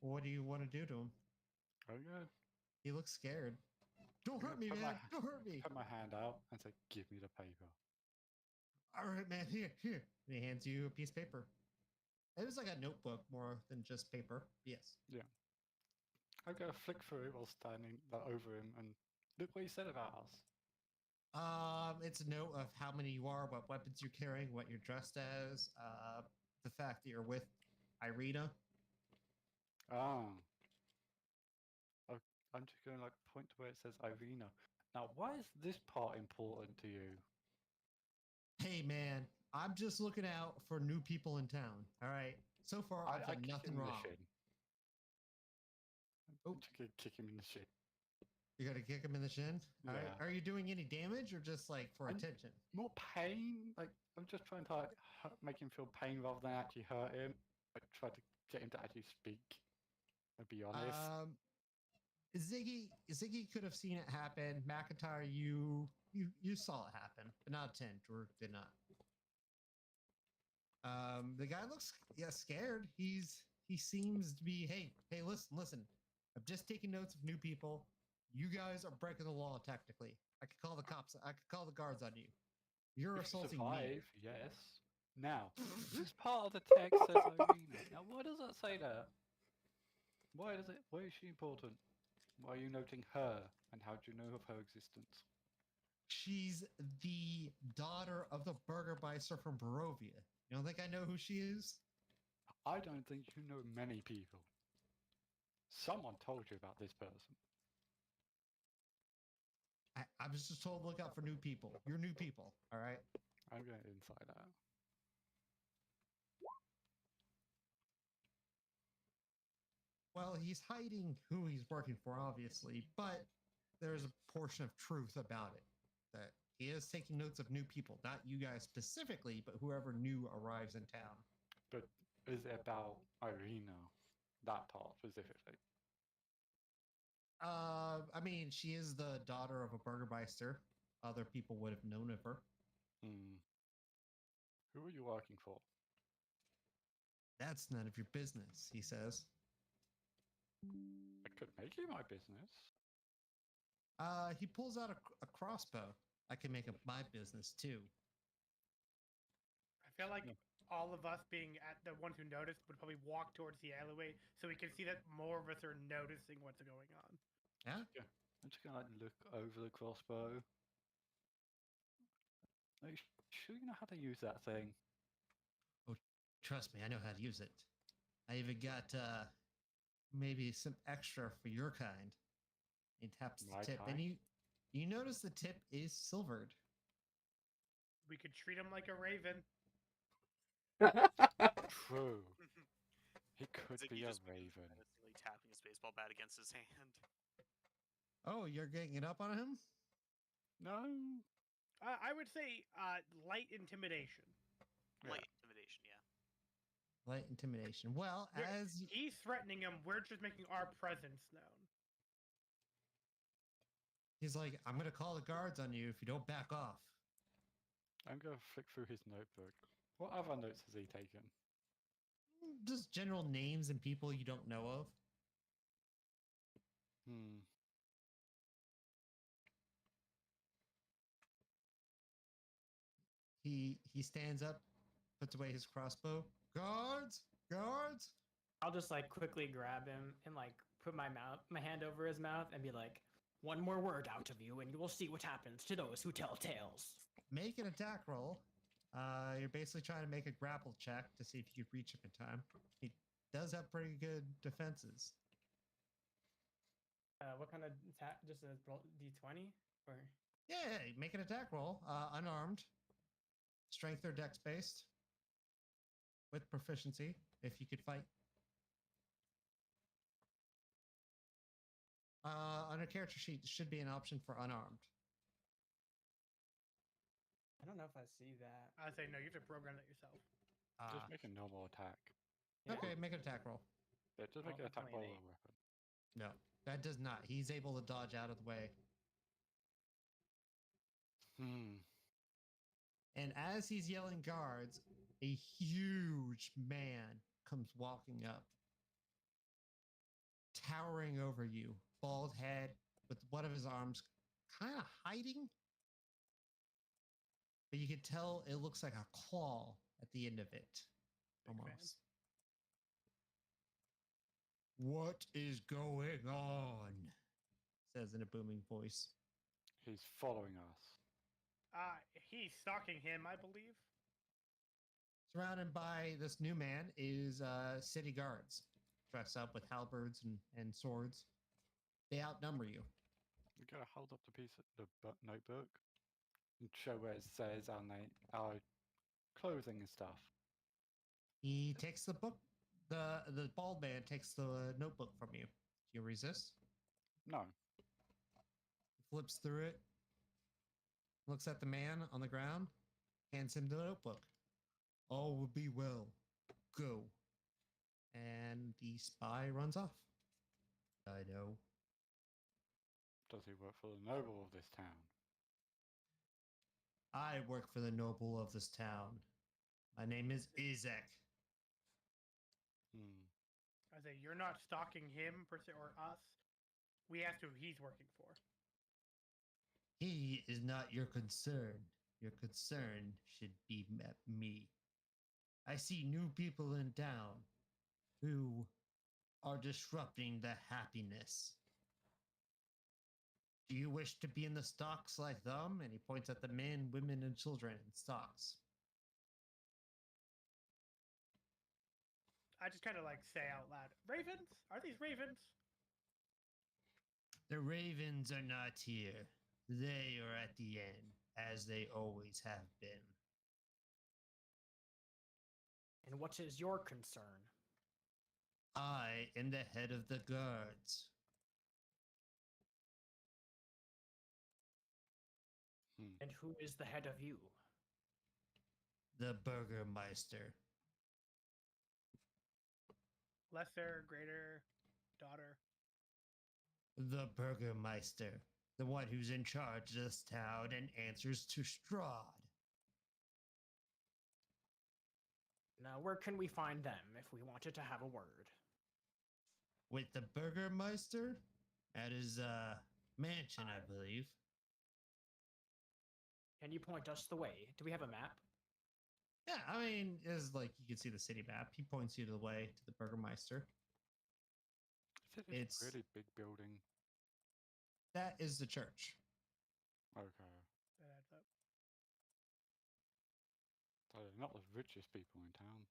[SPEAKER 1] What do you want to do to him?
[SPEAKER 2] Oh, good.
[SPEAKER 1] He looks scared. Don't hurt me, man. Don't hurt me.
[SPEAKER 2] Put my hand out and say, give me the paper.
[SPEAKER 1] All right, man. Here. And he hands you a piece of paper. It was like a notebook more than just paper. Yes.
[SPEAKER 2] Yeah. I go flick through it while standing over him and look what he said about us.
[SPEAKER 1] It's a note of how many you are, what weapons you're carrying, what you're dressed as, the fact that you're with Irina.
[SPEAKER 2] Ah. I'm just going to like point to where it says Irina. Now, why is this part important to you?
[SPEAKER 1] Hey, man, I'm just looking out for new people in town. All right. So far, I've done nothing wrong.
[SPEAKER 2] I'm just going to kick him in the shin.
[SPEAKER 1] You're gonna kick him in the shin? All right.
[SPEAKER 2] Yeah.
[SPEAKER 1] Are you doing any damage or just like for attention?
[SPEAKER 2] More pain. Like I'm just trying to like, make him feel pain rather than actually hurt him. I try to get him to actually speak. I'll be honest.
[SPEAKER 1] Ziggy could have seen it happen. McIntyre, you saw it happen, but not Tint or did not. The guy looks scared. He seems to be. Hey, listen. I'm just taking notes of new people. You guys are breaking the law technically. I could call the cops. I could call the guards on you. You're assaulting me.
[SPEAKER 2] Yes. Now, this part of the text says Irina. Now, why does that say that? Why is she important? Why are you noting her? And how do you know of her existence?
[SPEAKER 1] She's the daughter of the Burgermeister from Barovia. You don't think I know who she is?
[SPEAKER 2] I don't think you know many people. Someone told you about this person.
[SPEAKER 1] I was just told to look out for new people. You're new people, all right?
[SPEAKER 2] I'm going inside out.
[SPEAKER 1] Well, he's hiding who he's working for, obviously, but there's a portion of truth about it. That he is taking notes of new people, not you guys specifically, but whoever new arrives in town.
[SPEAKER 2] But is it about Irina? That part specifically?
[SPEAKER 1] I mean, she is the daughter of a Burgermeister. Other people would have known of her.
[SPEAKER 2] Who are you working for?
[SPEAKER 1] That's none of your business, he says.
[SPEAKER 2] I could make it my business.
[SPEAKER 1] He pulls out a crossbow. I can make it my business, too.
[SPEAKER 4] I feel like all of us being at the ones who noticed would probably walk towards the alleyway so we can see that more of us are noticing what's going on.
[SPEAKER 1] Yeah?
[SPEAKER 2] I'm just gonna like look over the crossbow. Are you sure you know how to use that thing?
[SPEAKER 1] Oh, trust me, I know how to use it. I even got maybe some extra for your kind. He taps the tip, and you notice the tip is silvered.
[SPEAKER 4] We could treat him like a raven.
[SPEAKER 2] True. He could be a raven.
[SPEAKER 6] Menacingly tapping his baseball bat against his hand.
[SPEAKER 1] Oh, you're getting it up on him?
[SPEAKER 2] No.
[SPEAKER 4] I would say light intimidation.
[SPEAKER 6] Light intimidation, yeah.
[SPEAKER 1] Light intimidation. Well, as
[SPEAKER 4] he's threatening him, we're just making our presence known.
[SPEAKER 1] He's like, I'm gonna call the guards on you if you don't back off.
[SPEAKER 2] I'm going to flick through his notebook. What other notes has he taken?
[SPEAKER 1] Just general names and people you don't know of.
[SPEAKER 2] Hmm.
[SPEAKER 1] He stands up, puts away his crossbow. Guards, guards.
[SPEAKER 3] I'll just like quickly grab him and like put my hand over his mouth and be like, "One more word out of you, and you will see what happens to those who tell tales."
[SPEAKER 1] Make an attack roll. You're basically trying to make a grapple check to see if you can reach him in time. He does have pretty good defenses.
[SPEAKER 3] What kind of attack? Just a D20 or?
[SPEAKER 1] Yeah, make an attack roll. Unarmed. Strength or dex based. With proficiency, if you could fight. On a character sheet, there should be an option for unarmed.
[SPEAKER 3] I don't know if I see that.
[SPEAKER 4] I say no. You have to program that yourself.
[SPEAKER 2] Just make a normal attack.
[SPEAKER 1] Okay, make an attack roll.
[SPEAKER 2] Yeah, just make
[SPEAKER 3] Oh,
[SPEAKER 2] an attack
[SPEAKER 3] only
[SPEAKER 2] roll
[SPEAKER 3] an
[SPEAKER 2] with a weapon.
[SPEAKER 1] No, that does not. He's able to dodge out of the way.
[SPEAKER 2] Hmm.
[SPEAKER 1] And as he's yelling guards, a huge man comes walking up, towering over you, bald head, with one of his arms kind of hiding. But you can tell it looks like a claw at the end of it.
[SPEAKER 4] Big fan.
[SPEAKER 1] Almost. What is going on? Says in a booming voice.
[SPEAKER 2] He's following us.
[SPEAKER 4] He's stalking him, I believe.
[SPEAKER 1] Surrounded by this new man is city guards, dressed up with halberds and swords. They outnumber you.
[SPEAKER 2] We gotta hold up the piece of the notebook and show where it says our clothing and stuff.
[SPEAKER 1] He takes the book. The bald man takes the notebook from you. Do you resist?
[SPEAKER 2] No.
[SPEAKER 1] Flips through it. Looks at the man on the ground. Hands him the notebook. All will be well. Go. And the spy runs off. I know.
[SPEAKER 2] Does he work for the noble of this town?
[SPEAKER 1] I work for the noble of this town. My name is Izek.
[SPEAKER 2] Hmm.
[SPEAKER 4] I say you're not stalking him per se or us. We asked who he's working for.
[SPEAKER 1] He is not your concern. Your concern should be me. I see new people in town who are disrupting the happiness. Do you wish to be in the stocks like them? And he points at the men, women, and children in stocks.
[SPEAKER 4] I just kind of like say out loud, "Ravens? Are these ravens?"
[SPEAKER 1] The ravens are not here. They are at the end, as they always have been.
[SPEAKER 3] And what is your concern?
[SPEAKER 1] I am the head of the guards.
[SPEAKER 2] Hmm.
[SPEAKER 3] And who is the head of you?
[SPEAKER 1] The Burgermeister.
[SPEAKER 4] Lesser, greater, daughter.
[SPEAKER 1] The Burgermeister. The one who's in charge of this town and answers to Strahd.
[SPEAKER 3] Now, where can we find them if we wanted to have a word?
[SPEAKER 1] With the Burgermeister at his mansion, I believe.
[SPEAKER 3] Can you point us the way? Do we have a map?
[SPEAKER 1] Yeah, I mean, it's like you can see the city map. He points you the way to the Burgermeister.
[SPEAKER 2] Is it this
[SPEAKER 1] It's-
[SPEAKER 2] really big building?
[SPEAKER 1] That is the church.
[SPEAKER 2] Okay.
[SPEAKER 4] That adds up.
[SPEAKER 2] So they're not the richest people in town.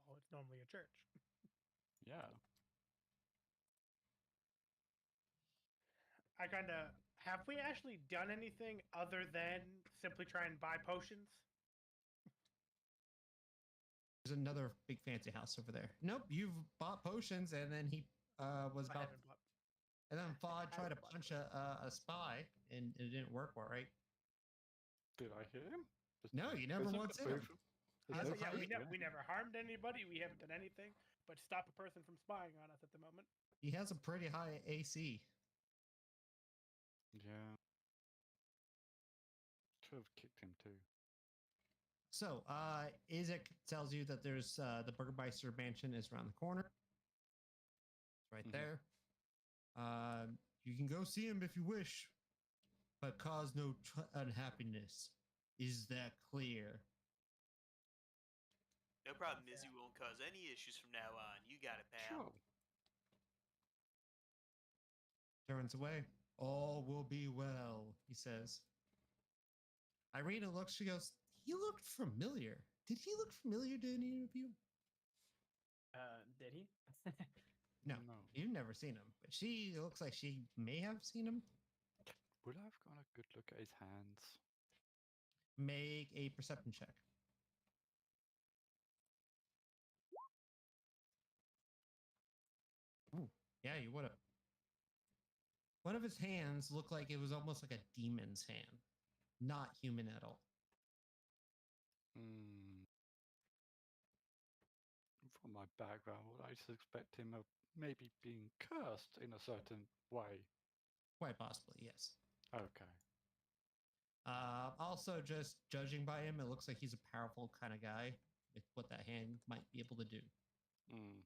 [SPEAKER 4] Well, it's normally a church.
[SPEAKER 2] Yeah.
[SPEAKER 4] I kind of have we actually done anything other than simply try and buy potions?
[SPEAKER 1] There's another big fancy house over there. Nope, you've bought potions, and then he was
[SPEAKER 4] I
[SPEAKER 1] about,
[SPEAKER 4] haven't bought.
[SPEAKER 1] and then Fod tried to punch a spy, and it didn't work well, right?
[SPEAKER 2] Did I hear him?
[SPEAKER 1] No, you never
[SPEAKER 2] Isn't
[SPEAKER 1] once
[SPEAKER 2] the
[SPEAKER 1] hit him.
[SPEAKER 2] booth-
[SPEAKER 1] He
[SPEAKER 4] I
[SPEAKER 1] has
[SPEAKER 4] said,
[SPEAKER 1] a
[SPEAKER 4] yeah, we,
[SPEAKER 1] fight.
[SPEAKER 4] we never harmed anybody. We haven't done anything but stop a person from spying on us at the moment.
[SPEAKER 1] He has a pretty high AC.
[SPEAKER 2] Yeah. Should have kicked him too.
[SPEAKER 1] So, Isaac tells you that there's the Burgermeister mansion is around the corner. It's right
[SPEAKER 2] Mhm.
[SPEAKER 1] there. You can go see him if you wish, but cause no unhappiness. Is that clear?
[SPEAKER 6] No problem, Izzy won't cause any issues from now on. You got it, pal.
[SPEAKER 2] Sure.
[SPEAKER 1] Turns away. All will be well, he says. Irina looks, she goes, he looked familiar. Did he look familiar to any of you?
[SPEAKER 3] Did he?
[SPEAKER 1] No,
[SPEAKER 2] No.
[SPEAKER 1] you've never seen him, but she looks like she may have seen him.
[SPEAKER 2] Would I have got a good look at his hands?
[SPEAKER 1] Make a perception check. Ooh, yeah, you would have. One of his hands looked like it was almost like a demon's hand, not human at all.
[SPEAKER 2] Hmm. From my background, would I suspect him of maybe being cursed in a certain way?
[SPEAKER 1] Quite possibly, yes.
[SPEAKER 2] Okay.
[SPEAKER 1] Also, just judging by him, it looks like he's a powerful kind of guy with what that hand might be able to do.
[SPEAKER 2] Hmm.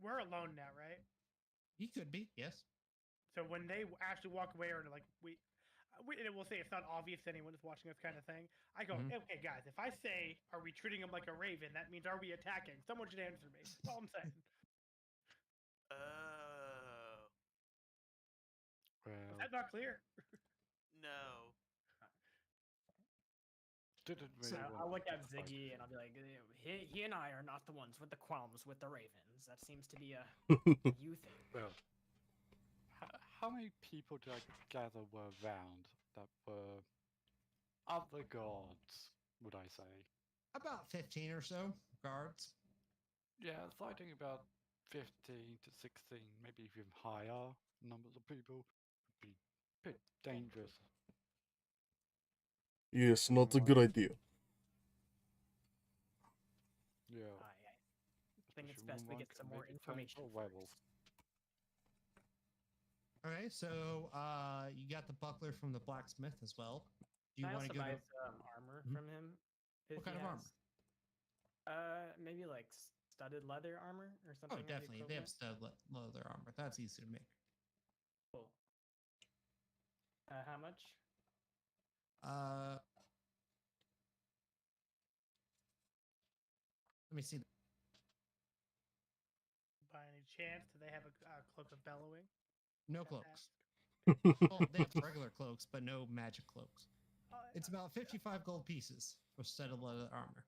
[SPEAKER 4] We're alone now, right?
[SPEAKER 1] He could be, yes.
[SPEAKER 4] So when they actually walk away, or like and we'll say it's not obvious to anyone that's watching us, kind of thing. I go,
[SPEAKER 1] Mhm.
[SPEAKER 4] okay, guys. If I say, are we treating him like a raven? That means are we attacking? Someone should answer me. That's all I'm saying.
[SPEAKER 6] Oh.
[SPEAKER 4] Is
[SPEAKER 2] Well,
[SPEAKER 4] that not clear?
[SPEAKER 6] No.
[SPEAKER 2] didn't
[SPEAKER 1] So,
[SPEAKER 2] really
[SPEAKER 3] I'll
[SPEAKER 2] want
[SPEAKER 3] look at
[SPEAKER 2] to fight.
[SPEAKER 3] Ziggy and I'll be like, he and I are not the ones with the qualms with the ravens. That seems to be a you thing.
[SPEAKER 2] Well, how many people did I gather were around that were other gods, would I say?
[SPEAKER 1] about 15 or so guards.
[SPEAKER 2] Yeah, fighting about 15 to 16, maybe even higher numbers of people would be a bit dangerous.
[SPEAKER 5] Yes, not a good idea.
[SPEAKER 2] Yeah.
[SPEAKER 3] I think it's
[SPEAKER 2] especially
[SPEAKER 3] best we
[SPEAKER 2] when one
[SPEAKER 3] get some
[SPEAKER 2] can
[SPEAKER 3] more
[SPEAKER 2] maybe turn into
[SPEAKER 3] information.
[SPEAKER 2] a werewolf.
[SPEAKER 1] Okay, so you got the buckler from the blacksmith as well. Do you
[SPEAKER 3] Can I
[SPEAKER 1] want to
[SPEAKER 3] also
[SPEAKER 1] go
[SPEAKER 3] buy
[SPEAKER 1] to
[SPEAKER 3] some armor
[SPEAKER 1] Mhm.
[SPEAKER 3] from him? If
[SPEAKER 1] What kind
[SPEAKER 3] he
[SPEAKER 1] of armor?
[SPEAKER 3] has? Maybe like studded leather armor or something.
[SPEAKER 1] Oh,
[SPEAKER 3] of the
[SPEAKER 1] definitely. They have
[SPEAKER 3] equivalent?
[SPEAKER 1] stud leather armor. That's easy to make.
[SPEAKER 3] Cool. How much?
[SPEAKER 1] Uh, let me see.
[SPEAKER 4] By any chance, do they have a cloak of bellowing?
[SPEAKER 1] No
[SPEAKER 4] Gotta
[SPEAKER 1] cloaks.
[SPEAKER 4] ask.
[SPEAKER 1] Well, they have regular cloaks, but no magic cloaks. It's
[SPEAKER 4] Yeah.
[SPEAKER 1] about 55 gold pieces for studded leather armor.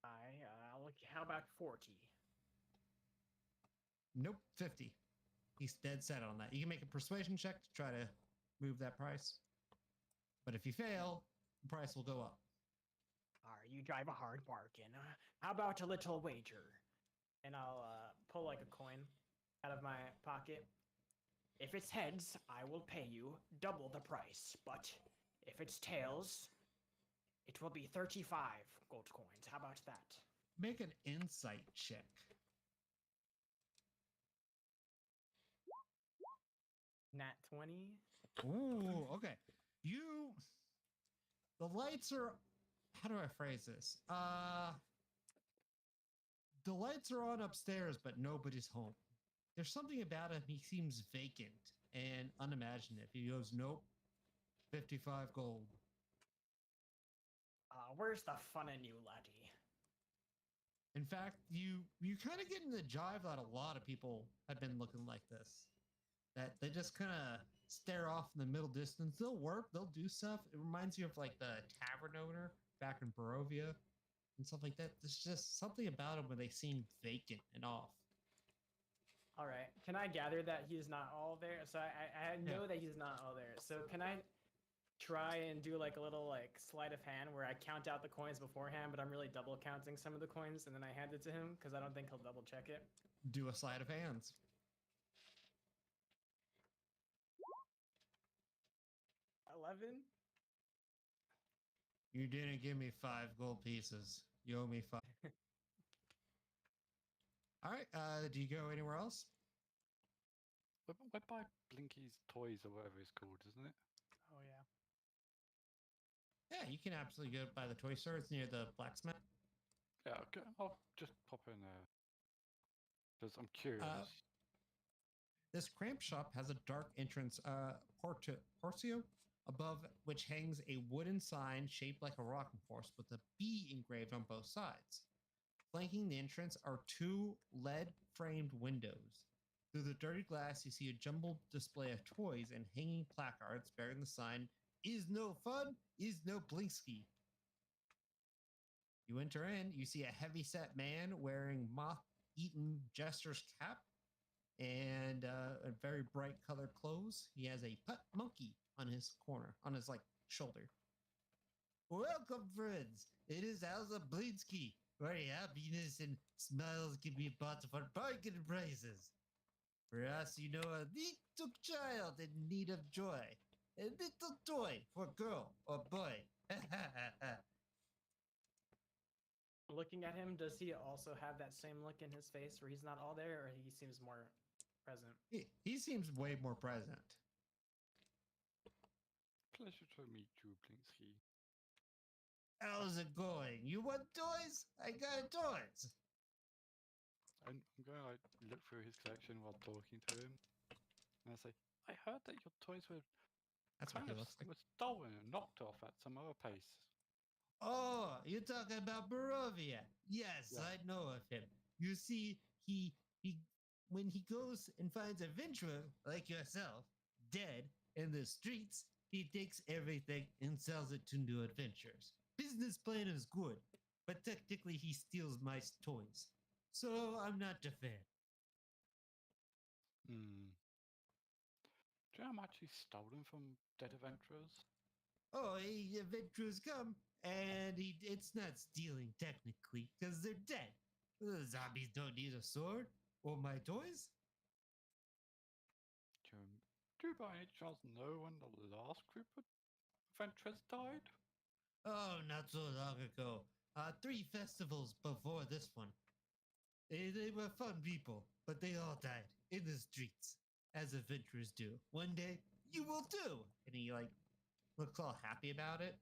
[SPEAKER 3] I'll look. How about 40?
[SPEAKER 1] Nope, 50. He's dead set on that. You can make a persuasion check to try to move that price. But if you fail, the price will go up.
[SPEAKER 3] All right, you drive a hard bargain. How about a little wager? And I'll pull like a coin out of my pocket. If it's heads, I will pay you double the price. But if it's tails, it will be 35 gold coins. How about that?
[SPEAKER 1] Make an insight check.
[SPEAKER 3] Nat 20.
[SPEAKER 1] Ooh, okay. The lights are, how do I phrase this? The lights are on upstairs, but nobody's home. There's something about him. He seems vacant and unimaginative. He goes, nope, 55 gold.
[SPEAKER 3] Where's the fun in you, laddie?
[SPEAKER 1] In fact, you kind of get in the jive that a lot of people have been looking like this. That they just kind of stare off in the middle distance. They'll work, they'll do stuff. It reminds you of like the tavern owner back in Barovia and stuff like that. There's just something about them when they seem vacant and off.
[SPEAKER 3] All right. Can I gather that he's not all there? So I know that he's not all there. So can I try and do like a little like sleight of hand where I count out the coins beforehand, but I'm really double counting some of the coins and then I hand it to him because I don't think he'll double check it.
[SPEAKER 1] Do a sleight of hands.
[SPEAKER 3] 11?
[SPEAKER 1] You didn't give me 5 gold pieces. You owe me 5. All right. Do you go anywhere else?
[SPEAKER 2] We're by Blinky's Toys or whatever it's called, isn't it?
[SPEAKER 4] Oh yeah.
[SPEAKER 1] Yeah, you can absolutely go by the toy store. It's near the blacksmith.
[SPEAKER 2] Yeah, okay. I'll just pop in there. Because I'm curious.
[SPEAKER 1] This cramp shop has a dark entrance portio above which hangs a wooden sign shaped like a rocking horse with a B engraved on both sides. Flanking the entrance are two lead framed windows. Through the dirty glass, you see a jumbled display of toys and hanging placards bearing the sign, "Is no fun, is no Blinksky." You enter in, you see a heavy-set man wearing moth-eaten jester's cap and a very bright colored clothes. He has a pet monkey on his corner, on his shoulder. "Welcome, friends. It is House of Blinsky, where happiness and smiles can be bought for bargain prices. For us, you know, a little child in need of joy, a little toy for girl or boy."
[SPEAKER 3] Looking at him, does he also have that same look in his face where he's not all there, or he seems more present?
[SPEAKER 1] He seems way more present.
[SPEAKER 2] Pleasure to meet you, Blinksky.
[SPEAKER 1] "How's it going? You want toys? I got toys."
[SPEAKER 2] I'm going to look through his collection while talking to him. And I say, I heard that your toys were
[SPEAKER 1] That's what
[SPEAKER 2] kind
[SPEAKER 1] he
[SPEAKER 2] of
[SPEAKER 1] looks like.
[SPEAKER 2] were stolen and knocked off at some other place.
[SPEAKER 1] "Oh, you're talking about Barovia? Yes,
[SPEAKER 2] Yeah.
[SPEAKER 1] I know of him. You see, he when he goes and finds a adventurer like yourself dead in the streets, he takes everything and sells it to new adventurers. Business plan is good, but technically he steals my toys. So I'm not a fan."
[SPEAKER 2] Hmm. Do you know how much he's stolen from dead adventurers?
[SPEAKER 1] "Oh, adventurers come, and it's not stealing technically, because they're dead. The zombies don't need a sword or my toys."
[SPEAKER 2] Do you by any chance know when the last group of adventurers died?
[SPEAKER 1] "Oh, not so long ago. 3 festivals before this one. They were fun people, but they all died in the streets, as adventurers do. One day, you will too." And he looks all happy about it.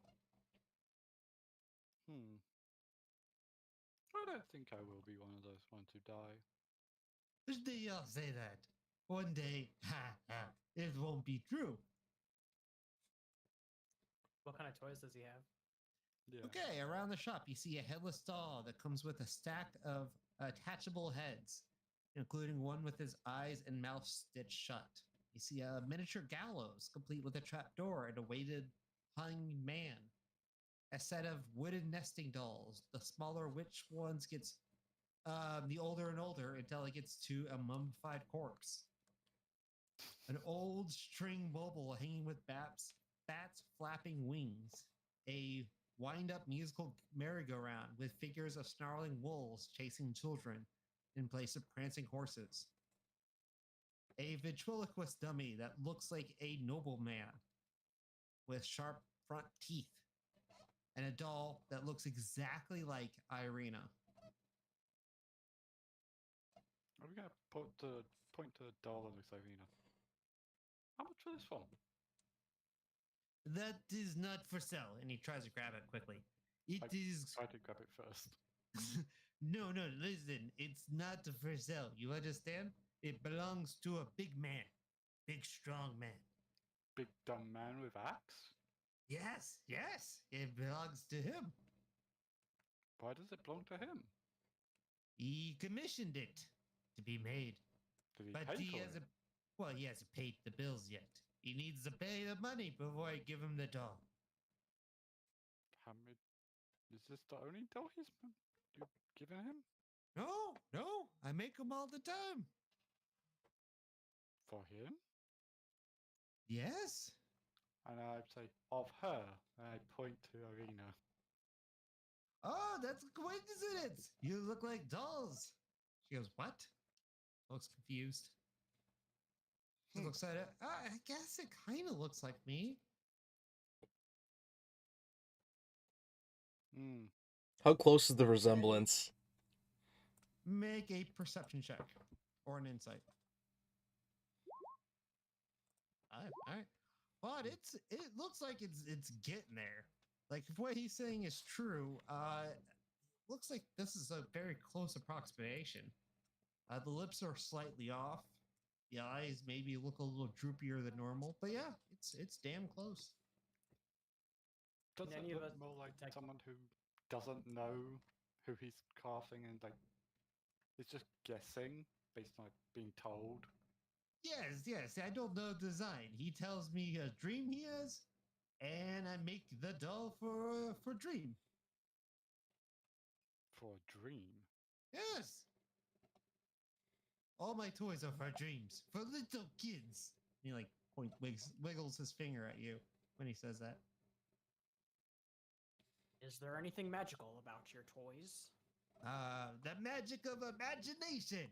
[SPEAKER 2] I don't think I will be one of those ones who die.
[SPEAKER 1] They all say that. One day, it won't be true.
[SPEAKER 3] What kind of toys does he have?
[SPEAKER 2] Yeah.
[SPEAKER 1] Okay, around the shop, you see a headless doll that comes with a stack of attachable heads, including one with his eyes and mouth stitched shut. You see a miniature gallows, complete with a trapdoor and a weighted hung man. A set of wooden nesting dolls. The smaller which ones gets the older and older until it gets to a mummified corpse. An old string mobile hanging with bats flapping wings. A wind-up musical merry-go-round with figures of snarling wolves chasing children in place of prancing horses. A ventriloquist dummy that looks like a nobleman with sharp front teeth. And a doll that looks exactly like Irina.
[SPEAKER 2] I'm going to point to the doll that looks like Irina. How much for this one?
[SPEAKER 1] "That is not for sale." And he tries to grab it quickly. "It is..."
[SPEAKER 2] Try to grab it first.
[SPEAKER 1] No, listen. It's not for sale. You understand? It belongs to a big man. Big, strong man.
[SPEAKER 2] Big dumb man with axe?
[SPEAKER 1] Yes. It belongs to him.
[SPEAKER 2] Why does it belong to him?
[SPEAKER 1] He commissioned it to be made.
[SPEAKER 2] Did he
[SPEAKER 1] But
[SPEAKER 2] pay
[SPEAKER 1] he
[SPEAKER 2] for
[SPEAKER 1] hasn't...
[SPEAKER 2] it?
[SPEAKER 1] Well, he hasn't paid the bills yet. He needs to pay the money before I give him the doll.
[SPEAKER 2] How many... Is this the only doll you've given him?
[SPEAKER 1] No. I make them all the time.
[SPEAKER 2] For him?
[SPEAKER 1] Yes.
[SPEAKER 2] And I say, of her. And I point to Irina.
[SPEAKER 1] "Oh, that's a coincidence. You look like dolls." She goes, "What?" Looks confused. She looks at it. I guess it kind of looks like me."
[SPEAKER 5] How close is the resemblance?
[SPEAKER 1] Make a perception check or an insight. All right. But it looks like it's getting there. Like if what he's saying is true, looks like this is a very close approximation. The lips are slightly off. The eyes maybe look a little droopier than normal, but yeah, it's damn close.
[SPEAKER 2] Does
[SPEAKER 3] Can
[SPEAKER 2] it
[SPEAKER 3] any of
[SPEAKER 2] look
[SPEAKER 3] us
[SPEAKER 2] more like
[SPEAKER 3] detect-
[SPEAKER 2] someone who doesn't know who he's casting and like is just guessing based on like, being told?
[SPEAKER 1] Yes. I don't know design. He tells me a dream he has, and I make the doll for dream.
[SPEAKER 2] For a dream?
[SPEAKER 1] Yes. All my toys are for dreams, for little kids. He like wiggles his finger at you when he says that.
[SPEAKER 3] Is there anything magical about your toys?
[SPEAKER 1] The magic of imagination.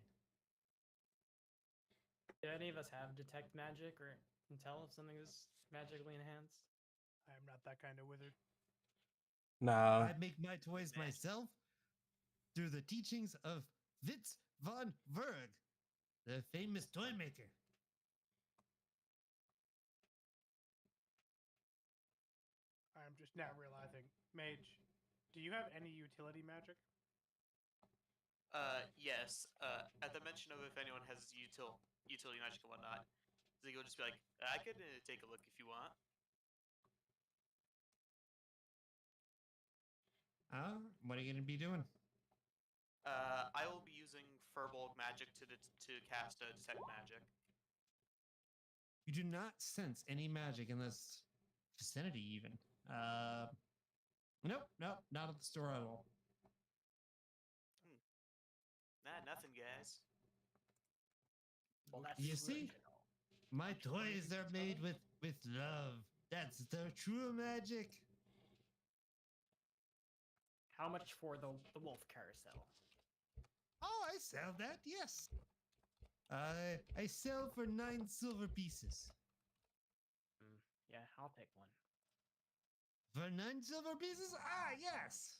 [SPEAKER 3] Do any of us have detect magic or can tell if something is magically enhanced?
[SPEAKER 4] I am not that kind of wizard.
[SPEAKER 5] Nah.
[SPEAKER 1] I make my toys myself through the teachings of Fritz von Berg, the famous toy maker.
[SPEAKER 4] I'm just now realizing, Mage, do you have any utility magic?
[SPEAKER 6] Yes. At the mention of if anyone has utility magic and whatnot, Ziggy will just be like, I could take a look if you want.
[SPEAKER 1] What are you gonna be doing?
[SPEAKER 6] I will be using Furbolg magic to cast a detect magic.
[SPEAKER 1] You do not sense any magic in this vicinity, even. Nope, not at the store at all.
[SPEAKER 6] Nah, nothing, guys.
[SPEAKER 3] Well, that's
[SPEAKER 1] You see?
[SPEAKER 3] original.
[SPEAKER 1] My
[SPEAKER 3] Which one of
[SPEAKER 1] toys
[SPEAKER 3] these
[SPEAKER 1] are
[SPEAKER 3] is
[SPEAKER 1] made
[SPEAKER 3] better?
[SPEAKER 1] with love. That's the true magic.
[SPEAKER 3] How much for the wolf carousel?
[SPEAKER 1] Oh, I sell that. Yes. I sell for 9 silver pieces.
[SPEAKER 3] Yeah, I'll take one.
[SPEAKER 1] For 9 silver pieces? Ah, yes.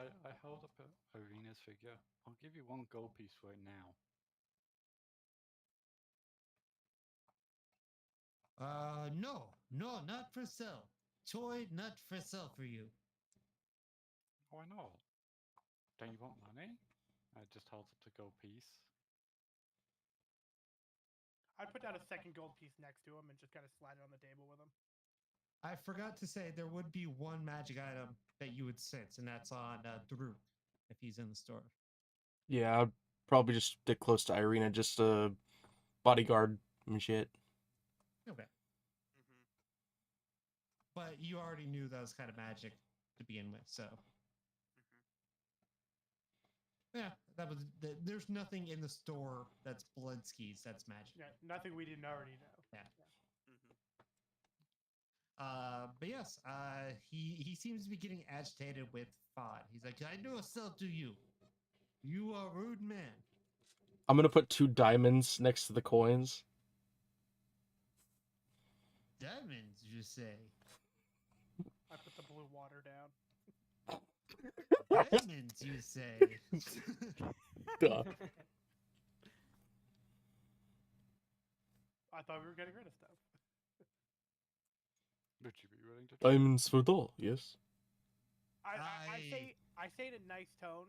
[SPEAKER 2] I held up Irina's figure. I'll give you 1 gold piece for it now.
[SPEAKER 1] No, not for sale. Toy not for sale for you.
[SPEAKER 2] Why not? Don't you want money? I just held up the gold piece.
[SPEAKER 4] I'd put down a second gold piece next to him and just kind of slide it on the table with him.
[SPEAKER 1] I forgot to say there would be one magic item that you would sense, and that's on Daruk if he's in the store.
[SPEAKER 5] Yeah, I'd probably just stick close to Irina, just bodyguard and shit.
[SPEAKER 1] Okay.
[SPEAKER 6] Mm-hmm.
[SPEAKER 1] But you already knew that was kind of magic to begin with, so
[SPEAKER 6] Mm-hmm.
[SPEAKER 1] yeah, that was. There's nothing in the store that's Bloodski's that's magic.
[SPEAKER 4] Yeah, nothing we didn't already know.
[SPEAKER 1] Yeah.
[SPEAKER 6] Mm-hmm.
[SPEAKER 1] But yes, he seems to be getting agitated with Fod. He's like, I do a sell to you. You are a rude man.
[SPEAKER 5] I'm gonna put 2 diamonds next to the coins.
[SPEAKER 1] Diamonds, you say?
[SPEAKER 4] I put the blue water down.
[SPEAKER 1] Diamonds, you say?
[SPEAKER 5] Duh.
[SPEAKER 4] I thought we were getting rid of stuff.
[SPEAKER 2] Would you be willing to?
[SPEAKER 5] Diamonds for doll, yes.
[SPEAKER 4] I say in a nice tone.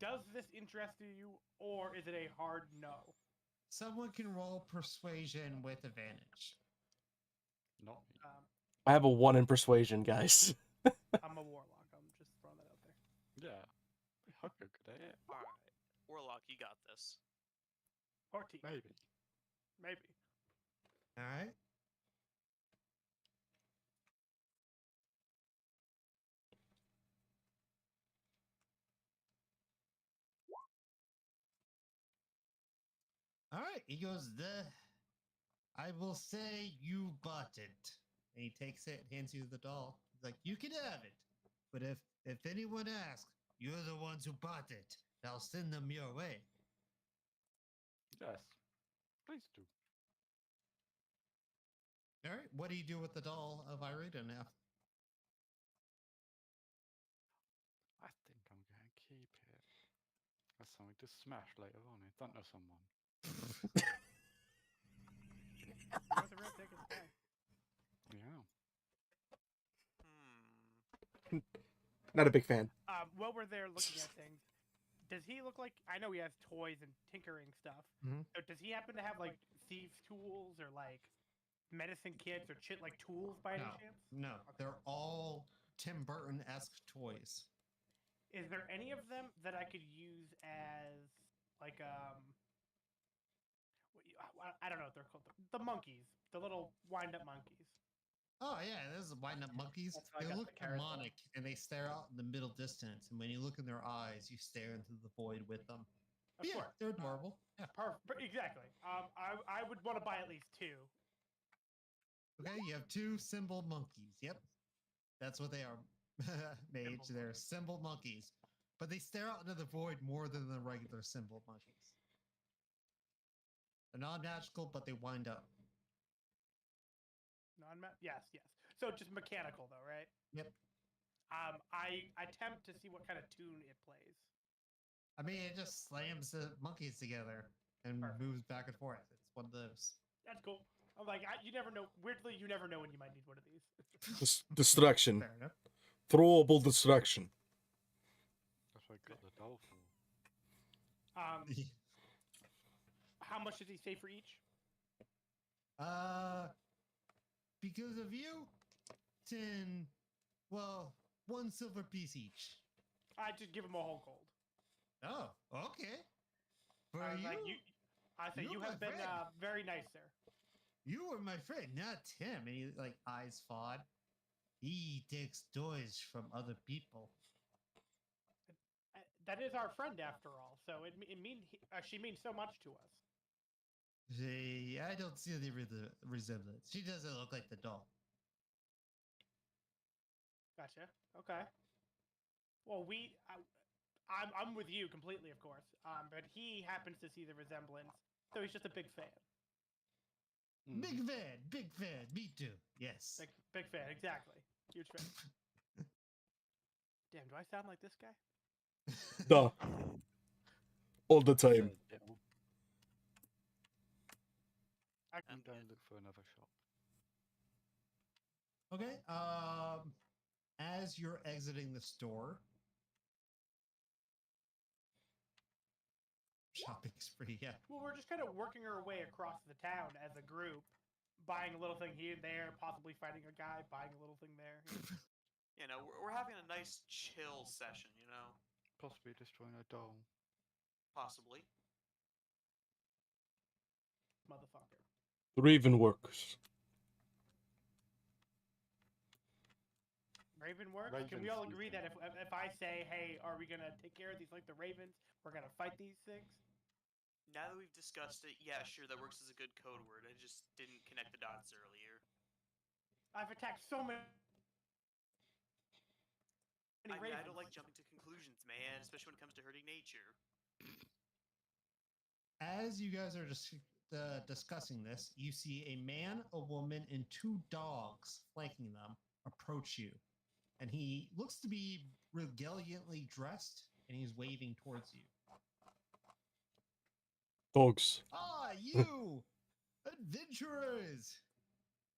[SPEAKER 4] Does this interest you, or is it a hard no?
[SPEAKER 1] Someone can roll persuasion with advantage.
[SPEAKER 2] Not me.
[SPEAKER 5] I have a 1 in persuasion, guys.
[SPEAKER 4] I'm a warlock. I'm just throwing that out there.
[SPEAKER 2] Yeah. I hope you're good at it.
[SPEAKER 6] All right, Warlock, you got this.
[SPEAKER 4] 14.
[SPEAKER 2] Maybe.
[SPEAKER 4] Maybe.
[SPEAKER 1] All right. All right. He goes, I will say you bought it. And he takes it, hands you the doll. He's like, you can have it. But if anyone asks, you're the ones who bought it. I'll send them your way.
[SPEAKER 2] Yes. Please do.
[SPEAKER 1] All right. What do you do with the doll of Irina now?
[SPEAKER 2] I think I'm gonna keep it. That's something to smash later on in front of someone.
[SPEAKER 4] Worth a real ticket, okay.
[SPEAKER 2] Yeah.
[SPEAKER 6] Hmm.
[SPEAKER 5] Not a big fan.
[SPEAKER 4] While we're there looking at things, does he look like? I know he has toys and tinkering stuff.
[SPEAKER 1] Mhm.
[SPEAKER 4] So does he happen to have like thieves' tools or like medicine kits or shit like tools by any
[SPEAKER 1] No,
[SPEAKER 4] chance?
[SPEAKER 1] no, they're all Tim Burton-esque toys.
[SPEAKER 4] Is there any of them that I could use as like I don't know what they're called, the monkeys, the little wind-up monkeys?
[SPEAKER 1] Oh yeah, those wind-up monkeys.
[SPEAKER 3] That's why I
[SPEAKER 1] They
[SPEAKER 3] got
[SPEAKER 1] look
[SPEAKER 3] the carousel.
[SPEAKER 1] demonic, and they stare out in the middle distance. And when you look in their eyes, you stare into the void with them.
[SPEAKER 4] Of
[SPEAKER 1] Yeah,
[SPEAKER 4] course.
[SPEAKER 1] they're adorable. Yeah.
[SPEAKER 4] Exactly. I would want to buy at least 2.
[SPEAKER 1] Okay, you have 2 symbol monkeys. Yep, that's what they are. Mage,
[SPEAKER 4] Symbol
[SPEAKER 1] they're symbol monkeys, but they stare out into the void more than the regular symbol monkeys. They're non-magical, but they wind up.
[SPEAKER 4] Yes, yes. So just mechanical though, right?
[SPEAKER 1] Yep.
[SPEAKER 4] I attempt to see what kind of tune it plays.
[SPEAKER 1] I mean, it just slams the monkeys together and
[SPEAKER 4] Perfect.
[SPEAKER 1] moves back and forth. It's one of those.
[SPEAKER 4] That's cool. I'm like, you never know. Weirdly, you never know when you might need one of these.
[SPEAKER 5] Distraction.
[SPEAKER 1] Fair enough.
[SPEAKER 5] Throwable distraction.
[SPEAKER 2] That's what I got the doll for.
[SPEAKER 4] How much does he say for each?
[SPEAKER 1] Because of you, 10. Well, 1 silver piece each.
[SPEAKER 4] I just give him a whole gold.
[SPEAKER 1] Oh, okay. For
[SPEAKER 4] I was
[SPEAKER 1] you,
[SPEAKER 4] like, I say
[SPEAKER 1] you're
[SPEAKER 4] you
[SPEAKER 1] my
[SPEAKER 4] have been
[SPEAKER 1] friend.
[SPEAKER 4] very nice, sir.
[SPEAKER 1] you were my friend, not Tim. And he like eyes Fod. He takes toys from other people.
[SPEAKER 4] That is our friend after all. So she means so much to us.
[SPEAKER 1] I don't see the resemblance. She doesn't look like the doll.
[SPEAKER 4] Gotcha. Okay. Well, I'm with you completely, of course. But he happens to see the resemblance, so he's just a big fan.
[SPEAKER 2] Mhm.
[SPEAKER 1] Big fan. Me too. Yes.
[SPEAKER 4] Big fan, exactly. Huge fan. Damn, do I sound like this guy?
[SPEAKER 5] Duh. All the time.
[SPEAKER 2] So, yeah, I'm going to look for another shop.
[SPEAKER 1] Okay. As you're exiting the store, shopping spree. Yeah.
[SPEAKER 4] Well, we're just kind of working our way across the town as a group, buying a little thing here and there, possibly fighting a guy, buying a little thing there.
[SPEAKER 6] You know, we're having a nice chill session. You know,
[SPEAKER 2] Possibly destroying a doll.
[SPEAKER 6] possibly.
[SPEAKER 4] Motherfucker.
[SPEAKER 5] Raven works.
[SPEAKER 4] Raven works? Can we
[SPEAKER 2] Ravens
[SPEAKER 4] all
[SPEAKER 2] use
[SPEAKER 4] agree
[SPEAKER 2] them.
[SPEAKER 4] that if I say, hey, are we going to take care of these like the Ravens? We're going to fight these things?
[SPEAKER 6] Now that we've discussed it, yeah, sure, that works as a good code word. I just didn't connect the dots earlier.
[SPEAKER 4] I've attacked so many
[SPEAKER 6] I mean,
[SPEAKER 4] Ravens.
[SPEAKER 6] I don't like jumping to conclusions, man, especially when it comes to hurting nature.
[SPEAKER 1] As you guys are discussing this, you see a man, a woman, and 2 dogs flanking them approach you. And he looks to be regaliantly dressed, and he's waving towards you.
[SPEAKER 5] Dogs.
[SPEAKER 1] Ah, you! Adventurers!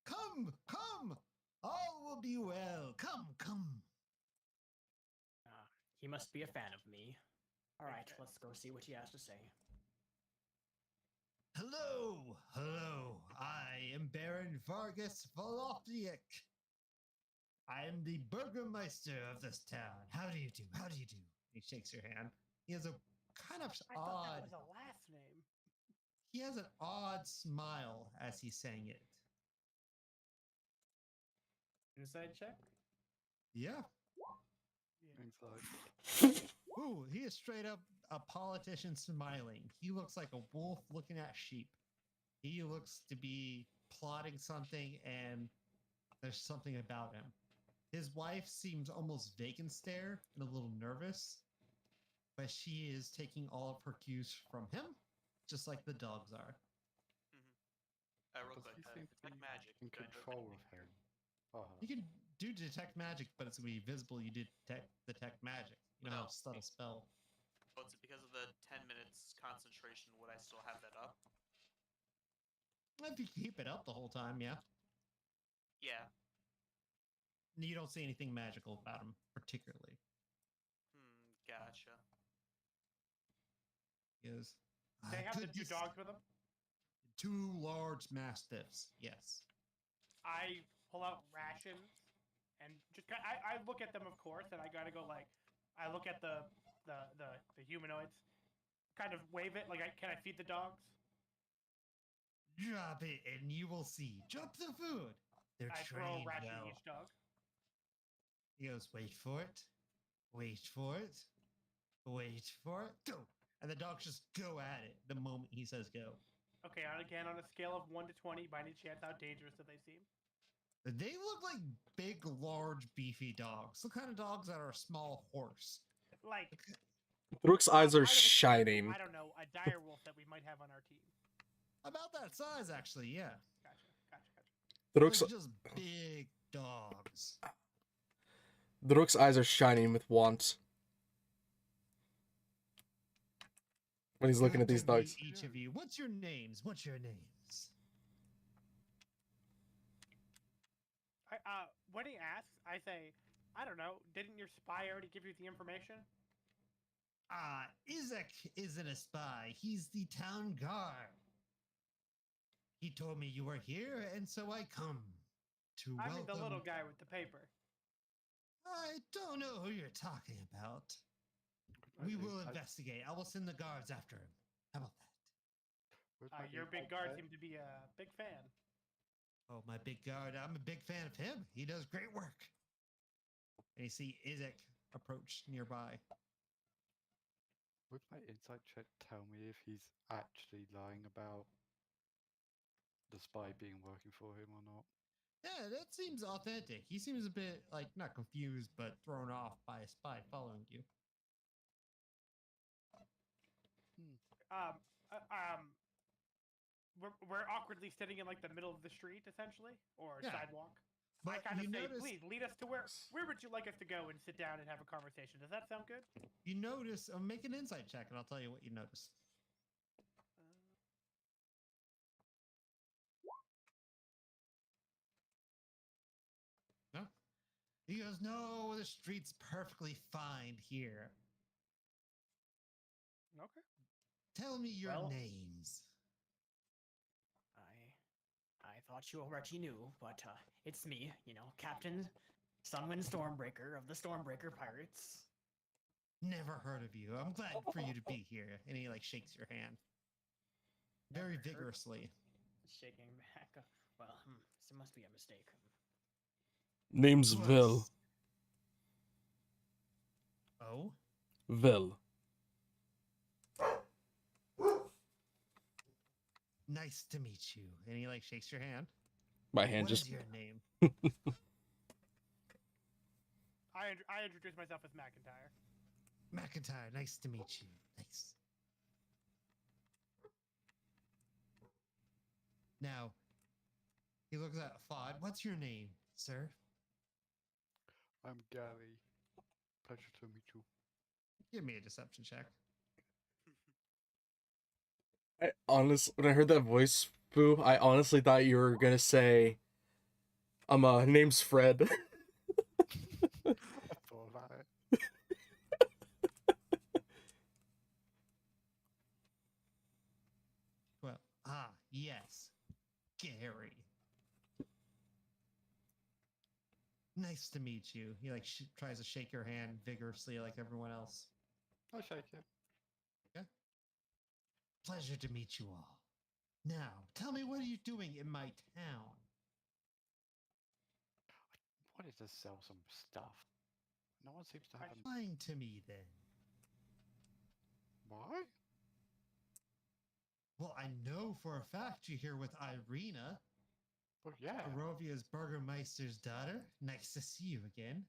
[SPEAKER 1] Come, come! All will be well. Come, come.
[SPEAKER 3] He must be a fan of me. All right, let's go see what he has to say.
[SPEAKER 1] Hello, hello. I am Baron Vargas Volofniak. I am the Burgermeister of this town. How do you do? How do you do? He shakes your hand. He has a kind of
[SPEAKER 4] I thought
[SPEAKER 1] odd.
[SPEAKER 4] that was a last name.
[SPEAKER 1] He has an odd smile as he's saying it.
[SPEAKER 3] Inside check?
[SPEAKER 1] Yeah.
[SPEAKER 2] Inside.
[SPEAKER 1] Ooh, he is straight up a politician smiling. He looks like a wolf looking at sheep. He looks to be plotting something, and there's something about him. His wife seems almost vacant stare and a little nervous, but she is taking all of her cues from him, just like the dogs are.
[SPEAKER 6] Real
[SPEAKER 2] Does
[SPEAKER 6] quick,
[SPEAKER 2] he seem to
[SPEAKER 6] detect
[SPEAKER 2] be
[SPEAKER 6] magic.
[SPEAKER 2] in
[SPEAKER 6] Can I do it?
[SPEAKER 2] control of him?
[SPEAKER 1] You can do detect magic, but it's gonna be visible. You detect magic. You know how to stun a spell.
[SPEAKER 6] Oh, it's because of the 10 minutes concentration. Would I still have that up?
[SPEAKER 1] If you keep it up the whole time, yeah.
[SPEAKER 6] Yeah.
[SPEAKER 1] You don't see anything magical about him, particularly.
[SPEAKER 6] Gotcha.
[SPEAKER 1] He goes,
[SPEAKER 4] They
[SPEAKER 1] "I
[SPEAKER 4] have the
[SPEAKER 1] could
[SPEAKER 4] two
[SPEAKER 1] dis-
[SPEAKER 4] dogs with them.
[SPEAKER 1] 2 large mastiffs, yes.
[SPEAKER 4] I pull out rations and just I look at them, of course, and I gotta go like I look at the humanoids, kind of wave it like can I feed the dogs?
[SPEAKER 1] Drop it and you will see. Drop the food. They're
[SPEAKER 4] I throw a
[SPEAKER 1] trained
[SPEAKER 4] ration
[SPEAKER 1] well.
[SPEAKER 4] to each dog.
[SPEAKER 1] He goes, wait for it. Wait for it. Wait for it. Go. And the dogs just go at it the moment he says go.
[SPEAKER 4] Okay, again on a scale of 1 to 20, by any chance, how dangerous do they seem?
[SPEAKER 1] They look like big, large, beefy dogs. The kind of dogs that are a small horse.
[SPEAKER 4] Like
[SPEAKER 5] Rook's eyes
[SPEAKER 4] I
[SPEAKER 5] are
[SPEAKER 4] would expect,
[SPEAKER 5] shining.
[SPEAKER 4] I don't know, a dire wolf that we might have on our team.
[SPEAKER 1] About that size, actually, yeah.
[SPEAKER 4] Gotcha.
[SPEAKER 5] Rook's
[SPEAKER 1] Like just big dogs.
[SPEAKER 5] Rook's eyes are shining with want when he's looking
[SPEAKER 1] Good
[SPEAKER 5] at these
[SPEAKER 1] to meet
[SPEAKER 5] dogs.
[SPEAKER 1] Each of you. What's your names? What's your names?
[SPEAKER 4] When he asks, I say, I don't know. Didn't your spy already give you the information?
[SPEAKER 1] Izek isn't a spy. He's the town guard. He told me you were here, and so I come to
[SPEAKER 4] I
[SPEAKER 1] welcome.
[SPEAKER 4] mean the little guy with the paper.
[SPEAKER 1] I don't know who you're talking about. We will investigate. I will send the guards after him. How about that?
[SPEAKER 4] Your big guard seemed to be a big fan.
[SPEAKER 1] Oh, my big guard. I'm a big fan of him. He does great work. And you see Izek approach nearby.
[SPEAKER 2] Would my insight check tell me if he's actually lying about the spy being working for him or not?
[SPEAKER 1] Yeah, that seems authentic. He seems a bit, like, not confused, but thrown off by a spy following you.
[SPEAKER 4] We're awkwardly sitting in like the middle of the street, essentially, or
[SPEAKER 1] Yeah.
[SPEAKER 4] sidewalk.
[SPEAKER 1] But
[SPEAKER 4] I kind of
[SPEAKER 1] you
[SPEAKER 4] say,
[SPEAKER 1] notice,
[SPEAKER 4] please lead us to where would you like us to go and sit down and have a conversation? Does that sound good?
[SPEAKER 1] you notice, make an insight check, and I'll tell you what you notice. No? He goes, no, the street's perfectly fine here.
[SPEAKER 4] Okay.
[SPEAKER 1] Tell me your
[SPEAKER 3] Well-
[SPEAKER 1] names.
[SPEAKER 3] I thought you already knew, but it's me, Captain Sunwind Stormbreaker of the Stormbreaker Pirates.
[SPEAKER 1] Never heard of you. I'm glad for you to be here. And he like shakes your hand very
[SPEAKER 3] Never heard-
[SPEAKER 1] vigorously.
[SPEAKER 3] Shaking back. Well, this must be a mistake.
[SPEAKER 5] Name's Vil.
[SPEAKER 1] What's- Oh?
[SPEAKER 5] Vil.
[SPEAKER 1] Nice to meet you. And he like shakes your hand.
[SPEAKER 5] My hand
[SPEAKER 1] What is
[SPEAKER 5] just.
[SPEAKER 1] your name?
[SPEAKER 4] I introduced myself as McIntyre.
[SPEAKER 1] McIntyre. Nice to meet you. Nice. Now, he looks at Fod. What's your name, sir?
[SPEAKER 2] I'm Gary. Pleasure to meet you.
[SPEAKER 1] Give me a deception check.
[SPEAKER 5] When I heard that voice, Boo, I honestly thought you were gonna say, name's Fred.
[SPEAKER 2] I thought about it.
[SPEAKER 1] Well, yes. Gary. Nice to meet you. He like tries to shake your hand vigorously like everyone else.
[SPEAKER 2] I'll shake it.
[SPEAKER 1] Pleasure to meet you all. Now, tell me, what are you doing in my town?
[SPEAKER 2] I wanted to sell some stuff. No one seems to have a...
[SPEAKER 1] Lying to me then.
[SPEAKER 2] Why?
[SPEAKER 1] Well, I know for a fact you're here with Irina,
[SPEAKER 2] Well, yeah.
[SPEAKER 1] Barovia's Burgermeister's daughter. Nice to see you again.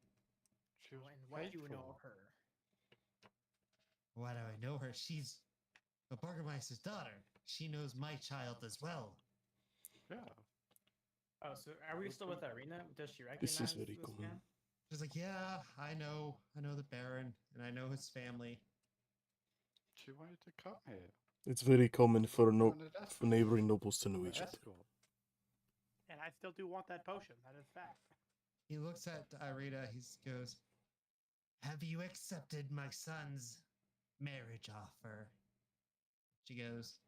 [SPEAKER 2] She was
[SPEAKER 3] And what do you know
[SPEAKER 2] faithful.
[SPEAKER 3] of her?
[SPEAKER 1] Why do I know her? She's the Burgermeister's daughter. She knows my child as well.
[SPEAKER 2] Yeah.
[SPEAKER 3] Oh, so are we still with Irina? Does she recognize
[SPEAKER 5] This is very cool.
[SPEAKER 3] man?
[SPEAKER 1] She's like, yeah, I know the Baron, and I know his family.
[SPEAKER 2] She wanted to come here.
[SPEAKER 5] It's very common for
[SPEAKER 2] Wanted escort.
[SPEAKER 5] for neighboring nobles to know
[SPEAKER 2] An
[SPEAKER 5] each other.
[SPEAKER 2] escort.
[SPEAKER 4] And I still do want that potion. That is fact.
[SPEAKER 1] He looks at Irita. He goes, "Have you accepted my son's marriage offer?" She goes,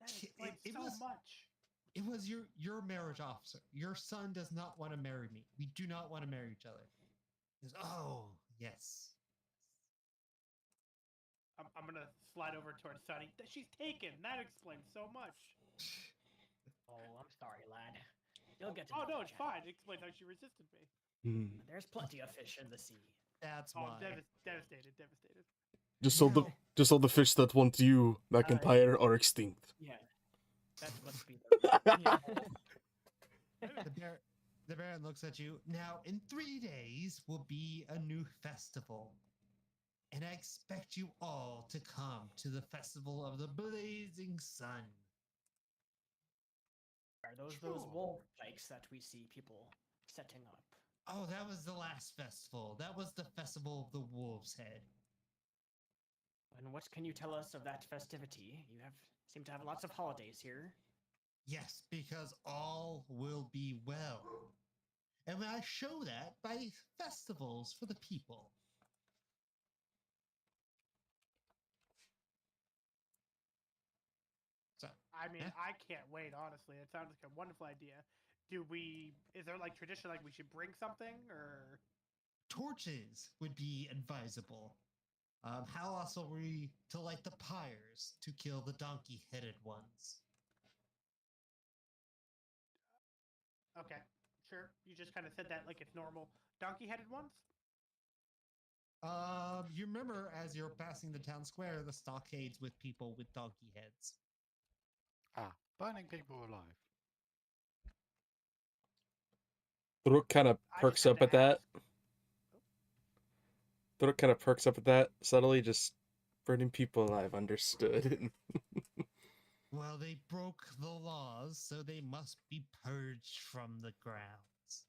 [SPEAKER 4] That
[SPEAKER 1] It-
[SPEAKER 4] explains
[SPEAKER 1] it
[SPEAKER 4] so
[SPEAKER 1] was-
[SPEAKER 4] much.
[SPEAKER 1] "It was your marriage officer. Your son does not want to marry me. We do not want to marry each other." He goes, "Oh, yes."
[SPEAKER 4] I'm gonna slide over towards Sunny. She's taken. That explains so much.
[SPEAKER 3] Oh, I'm sorry, lad. You'll get to
[SPEAKER 4] Oh
[SPEAKER 3] know
[SPEAKER 4] no,
[SPEAKER 3] the
[SPEAKER 4] it's
[SPEAKER 3] channel.
[SPEAKER 4] fine. It explains how she resisted me.
[SPEAKER 5] Hmm.
[SPEAKER 3] There's plenty of fish in the sea.
[SPEAKER 1] That's
[SPEAKER 4] Oh,
[SPEAKER 1] why.
[SPEAKER 4] I'm devastated.
[SPEAKER 5] Just all the fish that want you, McIntyre, are extinct.
[SPEAKER 3] Yeah. That must be the yeah.
[SPEAKER 1] The Baron looks at you. "Now, in 3 days will be a new festival. And I expect you all to come to the Festival of the Blazing Sun."
[SPEAKER 3] Are those
[SPEAKER 1] Sure.
[SPEAKER 3] wolf pikes that we see people setting up?
[SPEAKER 1] "Oh, that was the last festival. That was the Festival of the Wolf's Head."
[SPEAKER 3] And what can you tell us of that festivity? You seem to have lots of holidays here.
[SPEAKER 1] "Yes, because all will be well. And I show that by festivals for the people." So,
[SPEAKER 4] I mean,
[SPEAKER 1] Yeah.
[SPEAKER 4] I can't wait. Honestly, it sounds like a wonderful idea. Is there like tradition, like we should bring something, or
[SPEAKER 1] torches would be advisable. How else are we to light the pyres to kill the donkey-headed ones?
[SPEAKER 4] okay, sure. You just kind of said that like it's normal. Donkey-headed ones.
[SPEAKER 1] You remember as you're passing the town square, the stockades with people with donkey heads.
[SPEAKER 2] Ah, burning people alive.
[SPEAKER 5] Throok kind of
[SPEAKER 4] I
[SPEAKER 5] perks
[SPEAKER 4] just had
[SPEAKER 5] up
[SPEAKER 4] to
[SPEAKER 5] at that.
[SPEAKER 4] ask.
[SPEAKER 5] Throok kind of perks up at that subtly, just burning people alive. Understood.
[SPEAKER 1] Well, they broke the laws, so they must be purged from the grounds.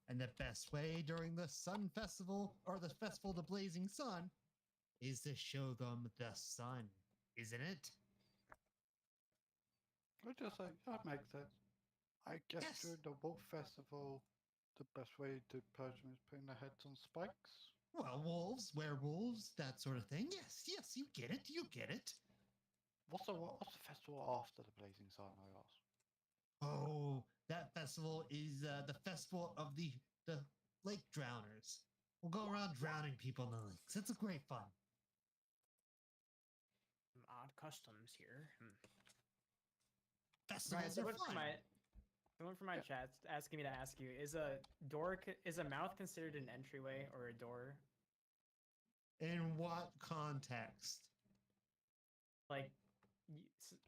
[SPEAKER 1] And the best way during the Sun Festival, or the Festival of the Blazing Sun, is to show them the sun, isn't it?
[SPEAKER 2] I just say that makes sense. I guess
[SPEAKER 1] Yes.
[SPEAKER 2] during the Wolf Festival, the best way to purge them is putting their heads on spikes.
[SPEAKER 1] Well, wolves, werewolves, that sort of thing. Yes, yes, you get it, you get it.
[SPEAKER 2] What's the festival after the Blazing Sun? I asked.
[SPEAKER 1] Oh, that festival is the festival of the lake drowners. We'll go around drowning people in the lakes. It's a great fun.
[SPEAKER 3] Some odd customs here.
[SPEAKER 1] Festivals are fun.
[SPEAKER 3] Someone from my chat's asking me to ask you: is a mouth considered an entryway or a door?
[SPEAKER 1] In what context?
[SPEAKER 3] Like,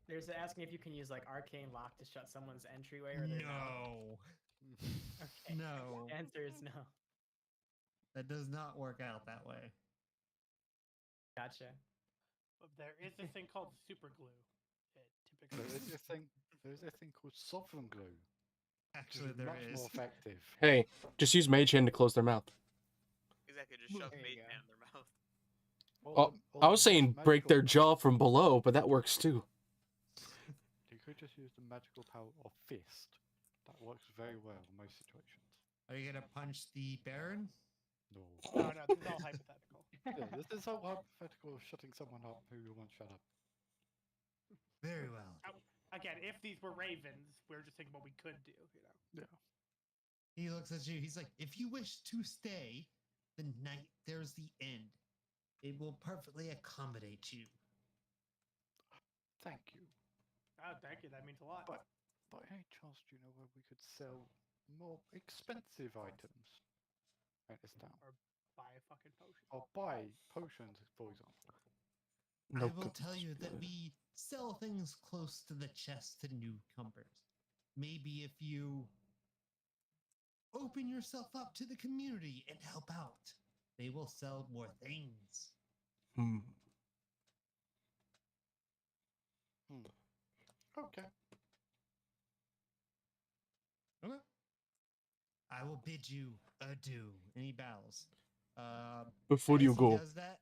[SPEAKER 3] there's asking if you can use like arcane lock to shut someone's entryway or their mouth.
[SPEAKER 1] No,
[SPEAKER 3] Okay.
[SPEAKER 1] no,
[SPEAKER 3] The answer is no.
[SPEAKER 1] that does not work out that way.
[SPEAKER 3] Gotcha.
[SPEAKER 4] But there is this thing called super glue. It
[SPEAKER 2] There
[SPEAKER 4] typically.
[SPEAKER 2] is a thing called sovereign glue. Which
[SPEAKER 1] Actually,
[SPEAKER 2] is
[SPEAKER 1] there
[SPEAKER 2] much
[SPEAKER 1] is.
[SPEAKER 2] more effective.
[SPEAKER 5] Hey, just use Mage Hand to close their mouth.
[SPEAKER 6] Exactly, just shove
[SPEAKER 3] There you
[SPEAKER 6] mate
[SPEAKER 3] go.
[SPEAKER 6] hand in their mouth.
[SPEAKER 5] Oh, I was saying break their jaw from below, but that works too.
[SPEAKER 2] You could just use the magical power of fist. That works very well in most situations.
[SPEAKER 1] Are you gonna punch the Baron?
[SPEAKER 2] No.
[SPEAKER 4] No, this is all hypothetical.
[SPEAKER 2] Yeah, this is all hypothetical of shutting someone up who you want shut up.
[SPEAKER 1] Very well.
[SPEAKER 4] Again, if these were ravens, we were just thinking what we could do.
[SPEAKER 2] Yeah.
[SPEAKER 1] He looks at you. He's like, "If you wish to stay the night, there's the end. It will perfectly accommodate you."
[SPEAKER 2] Thank you.
[SPEAKER 4] Oh, thank you. That means a lot.
[SPEAKER 2] But by any chance, do you know where we could sell more expensive items at this town?
[SPEAKER 4] Buy a fucking potion.
[SPEAKER 2] Or buy potions, for example.
[SPEAKER 5] No
[SPEAKER 1] I will
[SPEAKER 5] good.
[SPEAKER 1] tell you that we sell things close to the chest to newcomers. Maybe if you open yourself up to the community and help out, they will sell more things.
[SPEAKER 5] Hmm.
[SPEAKER 2] Okay.
[SPEAKER 1] Okay. I will bid you adieu. And he bows.
[SPEAKER 5] Before
[SPEAKER 1] As
[SPEAKER 5] you
[SPEAKER 1] he
[SPEAKER 5] go,
[SPEAKER 1] does that,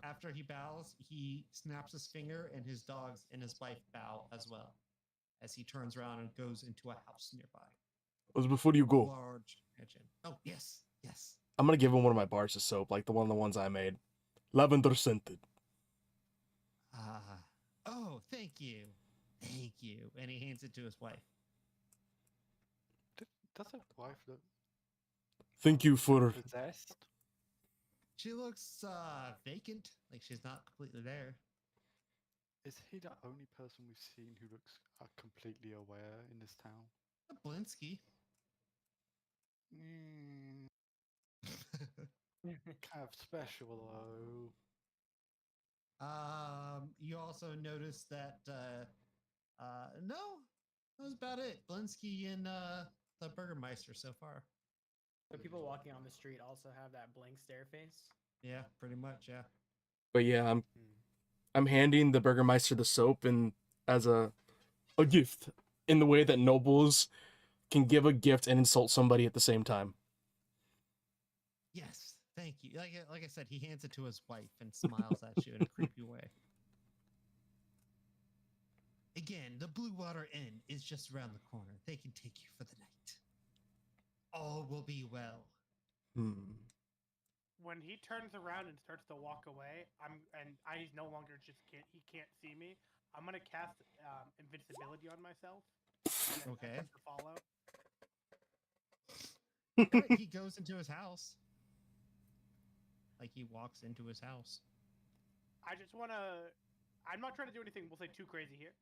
[SPEAKER 1] After he bows, he snaps his finger, and his dogs and his wife bow as well, as he turns around and goes into a house nearby.
[SPEAKER 5] Before you go,
[SPEAKER 1] Large mansion. Oh yes, yes.
[SPEAKER 5] I'm gonna give him one of my bars of soap, like one of the ones I made, lavender scented.
[SPEAKER 1] Oh, thank you, thank you. And he hands it to his wife.
[SPEAKER 2] Does a wife look
[SPEAKER 5] Thank you for.
[SPEAKER 2] possessed?
[SPEAKER 1] She looks vacant, like she's not completely there.
[SPEAKER 2] Is he the only person we've seen who looks completely aware in this town?
[SPEAKER 1] Blinsky.
[SPEAKER 2] Kind of special though.
[SPEAKER 1] You also notice that no, that was about it. Blinsky and the Burgermeister so far.
[SPEAKER 3] So people walking on the street also have that blank stare face.
[SPEAKER 1] Yeah, pretty much. Yeah.
[SPEAKER 5] But yeah, I'm handing the Burgermeister the soap and as a gift in the way that nobles can give a gift and insult somebody at the same time.
[SPEAKER 1] Yes, thank you. Like I said, he hands it to his wife and smiles at you in a creepy way. Again, the Blue Water Inn is just around the corner. They can take you for the night. All will be well.
[SPEAKER 4] When he turns around and starts to walk away, he's no longer he can't see me. I'm gonna cast invincibility on myself. And then
[SPEAKER 1] Okay.
[SPEAKER 4] attempt to follow.
[SPEAKER 1] He goes into his house. Like he walks into his house.
[SPEAKER 4] I'm not trying to do anything, we'll say, too crazy here.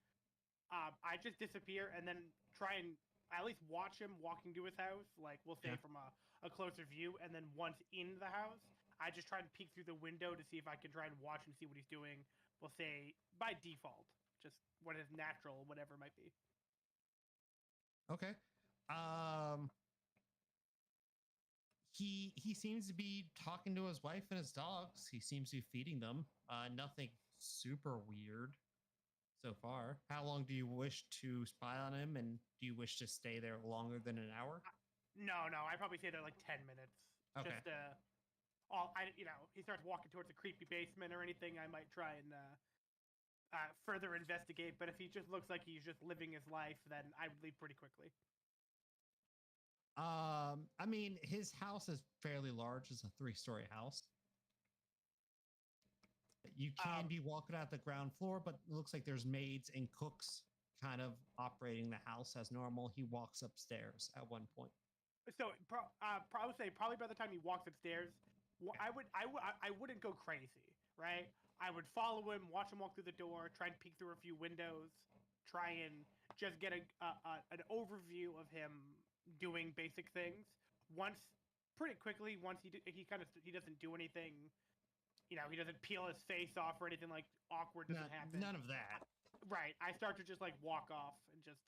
[SPEAKER 4] I just disappear and then try and at least watch him walking to his house, like we'll say from a closer view, and then once in the house, I just try and peek through the window to see if I can try and watch and see what he's doing, we'll say, by default. Just what is natural, whatever it might be.
[SPEAKER 1] Okay. He seems to be talking to his wife and his dogs. He seems to be feeding them. Nothing super weird so far. How long do you wish to spy on him, and do you wish to stay there longer than an hour?
[SPEAKER 4] No, I'd probably stay there like 10 minutes.
[SPEAKER 1] Okay.
[SPEAKER 4] Just he starts walking towards a creepy basement or anything, I might try and further investigate. But if he just looks like he's just living his life, then I would leave pretty quickly.
[SPEAKER 1] I mean, his house is fairly large. It's a 3-story house. You can be walking out the ground floor, but it looks like there's maids and cooks kind of operating the house as normal. He walks upstairs at one point.
[SPEAKER 4] So, I would say probably by the time he walks upstairs, I wouldn't go crazy, right? I would follow him, watch him walk through the door, try and peek through a few windows, try and just get an overview of him doing basic things. Pretty quickly, once he doesn't do anything, he doesn't peel his face off or anything like awkward doesn't happen.
[SPEAKER 1] None of that.
[SPEAKER 4] Right. I start to just like walk off and just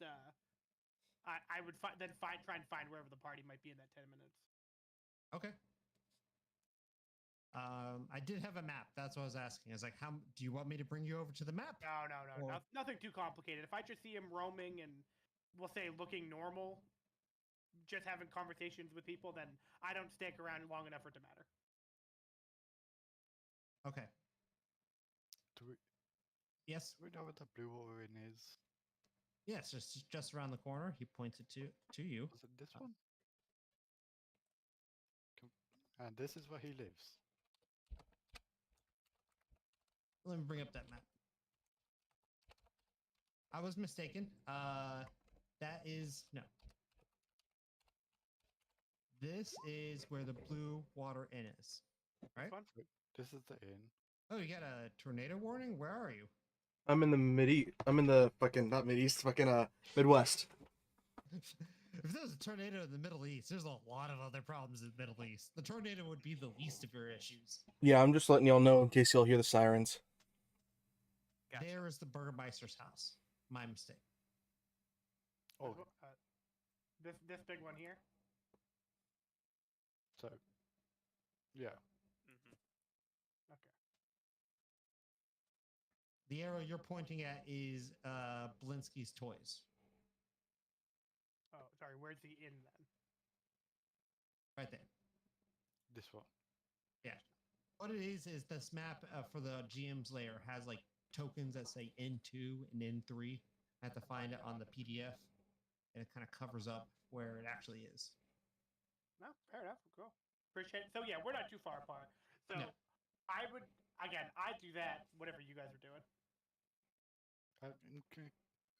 [SPEAKER 4] I would try and find wherever the party might be in that 10 minutes.
[SPEAKER 1] Okay. I did have a map. That's what I was asking. I was like, how do you want me to bring you over to the map?
[SPEAKER 4] No. Nothing too complicated. If I just see him roaming and we'll say looking normal, just having conversations with people, then I don't stick around long enough for it to matter.
[SPEAKER 1] Okay. Yes.
[SPEAKER 2] Do we know what the Blue Water Inn is?
[SPEAKER 1] Yes, just around the corner. He points it to you.
[SPEAKER 2] Was it this one? And this is where he lives.
[SPEAKER 1] Let me bring up that map. I was mistaken. That is no. This is where the Blue Water Inn is. Right?
[SPEAKER 2] This is the inn.
[SPEAKER 1] Oh, you got a tornado warning? Where are you?
[SPEAKER 5] I'm in the I'm in the fucking not Mideast, fucking Midwest.
[SPEAKER 1] If there's a tornado in the Middle East, there's a lot of other problems in the Middle East. The tornado would be the least of your issues.
[SPEAKER 5] Yeah, I'm just letting y'all know in case y'all hear the sirens.
[SPEAKER 3] Gotcha.
[SPEAKER 1] There is the Burgermeister's house. My mistake.
[SPEAKER 2] Oh,
[SPEAKER 4] This big one here.
[SPEAKER 2] so yeah.
[SPEAKER 4] Okay.
[SPEAKER 1] The arrow you're pointing at is Blinsky's toys.
[SPEAKER 4] Oh, sorry. Where's the inn then?
[SPEAKER 1] Right there.
[SPEAKER 2] This one.
[SPEAKER 1] Yeah. What it is this map for the GM's layer has like tokens that say N2 and N3. I have to find it on the PDF, and it kind of covers up where it actually is.
[SPEAKER 4] No, fair enough. Cool. Appreciate it. So yeah, we're not too far apart. So
[SPEAKER 1] No.
[SPEAKER 4] I would I'd do that. Whatever you guys are doing.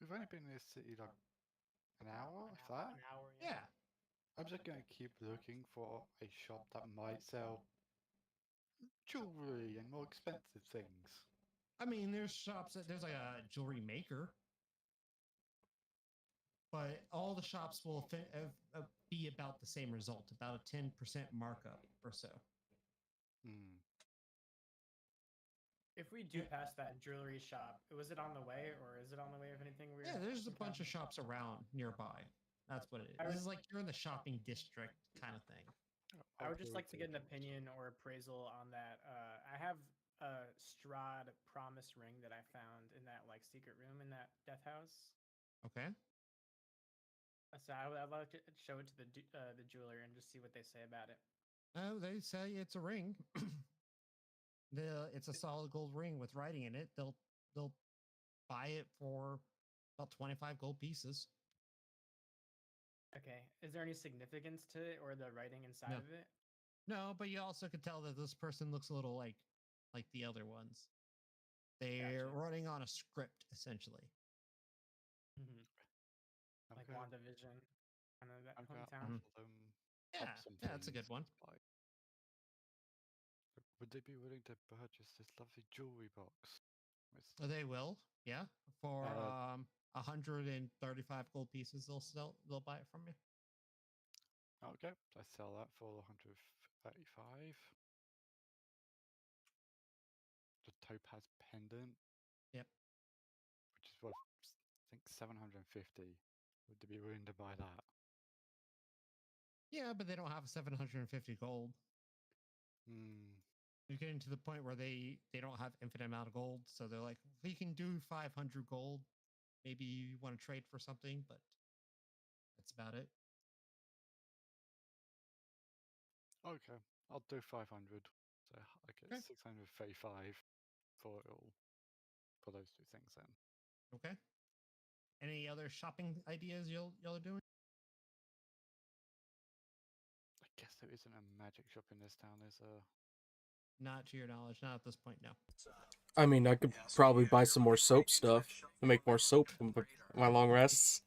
[SPEAKER 2] We've only been in this city like an hour, if
[SPEAKER 4] An
[SPEAKER 2] that.
[SPEAKER 4] hour.
[SPEAKER 1] Yeah.
[SPEAKER 2] I'm just going to keep looking for a shop that might sell jewelry and more expensive things.
[SPEAKER 1] I mean, there's shops that there's like a jewelry maker, but all the shops will be about the same result, about a 10% markup or so.
[SPEAKER 2] Hmm.
[SPEAKER 3] If we do pass that jewelry shop, was it on the way, or is it on the way of anything weird?
[SPEAKER 1] Yeah, there's a bunch of shops around nearby. That's what it is. This is like you're in the shopping district kind of thing.
[SPEAKER 3] I would just like to get an opinion or appraisal on that. I have a Strahd promise ring that I found in that like secret room in that death house.
[SPEAKER 1] Okay.
[SPEAKER 3] So I'd like to show it to the jeweler and just see what they say about it.
[SPEAKER 1] Oh, they say it's a ring. It's a solid gold ring with writing in it. They'll buy it for about 25 gold pieces.
[SPEAKER 3] Okay. Is there any significance to it or the writing inside
[SPEAKER 1] No.
[SPEAKER 3] of it?
[SPEAKER 1] No, but you also could tell that this person looks a little like the other ones. They're running on a script essentially.
[SPEAKER 3] Mm-hmm. Like
[SPEAKER 2] Okay.
[SPEAKER 3] WandaVision, kind of that
[SPEAKER 2] Okay,
[SPEAKER 3] hometown.
[SPEAKER 2] offer them
[SPEAKER 1] Yeah,
[SPEAKER 2] some
[SPEAKER 1] that's a good
[SPEAKER 2] things,
[SPEAKER 1] one.
[SPEAKER 2] like- Would they be willing to purchase this lovely jewelry box?
[SPEAKER 1] They will, yeah. For
[SPEAKER 2] Uh,
[SPEAKER 1] 135 gold pieces, they'll buy it from you.
[SPEAKER 2] Okay, I sell that for 135. The topaz pendant.
[SPEAKER 1] Yep.
[SPEAKER 2] Which is worth, I think, 750. Would they be willing to buy that?
[SPEAKER 1] Yeah, but they don't have 750 gold.
[SPEAKER 2] Hmm.
[SPEAKER 1] You're getting to the point where they don't have infinite amount of gold, so they're like, we can do 500 gold. Maybe you want to trade for something, but that's about it.
[SPEAKER 2] Okay, I'll do 500. So I get
[SPEAKER 1] Okay.
[SPEAKER 2] 635 for it all. For those two things then.
[SPEAKER 1] Okay. Any other shopping ideas y'all are doing?
[SPEAKER 2] I guess there isn't a magic shop in this town, is there?
[SPEAKER 1] Not to your knowledge, not at this point, no.
[SPEAKER 5] I mean, I could probably buy some more soap stuff and make more soap from my long rests.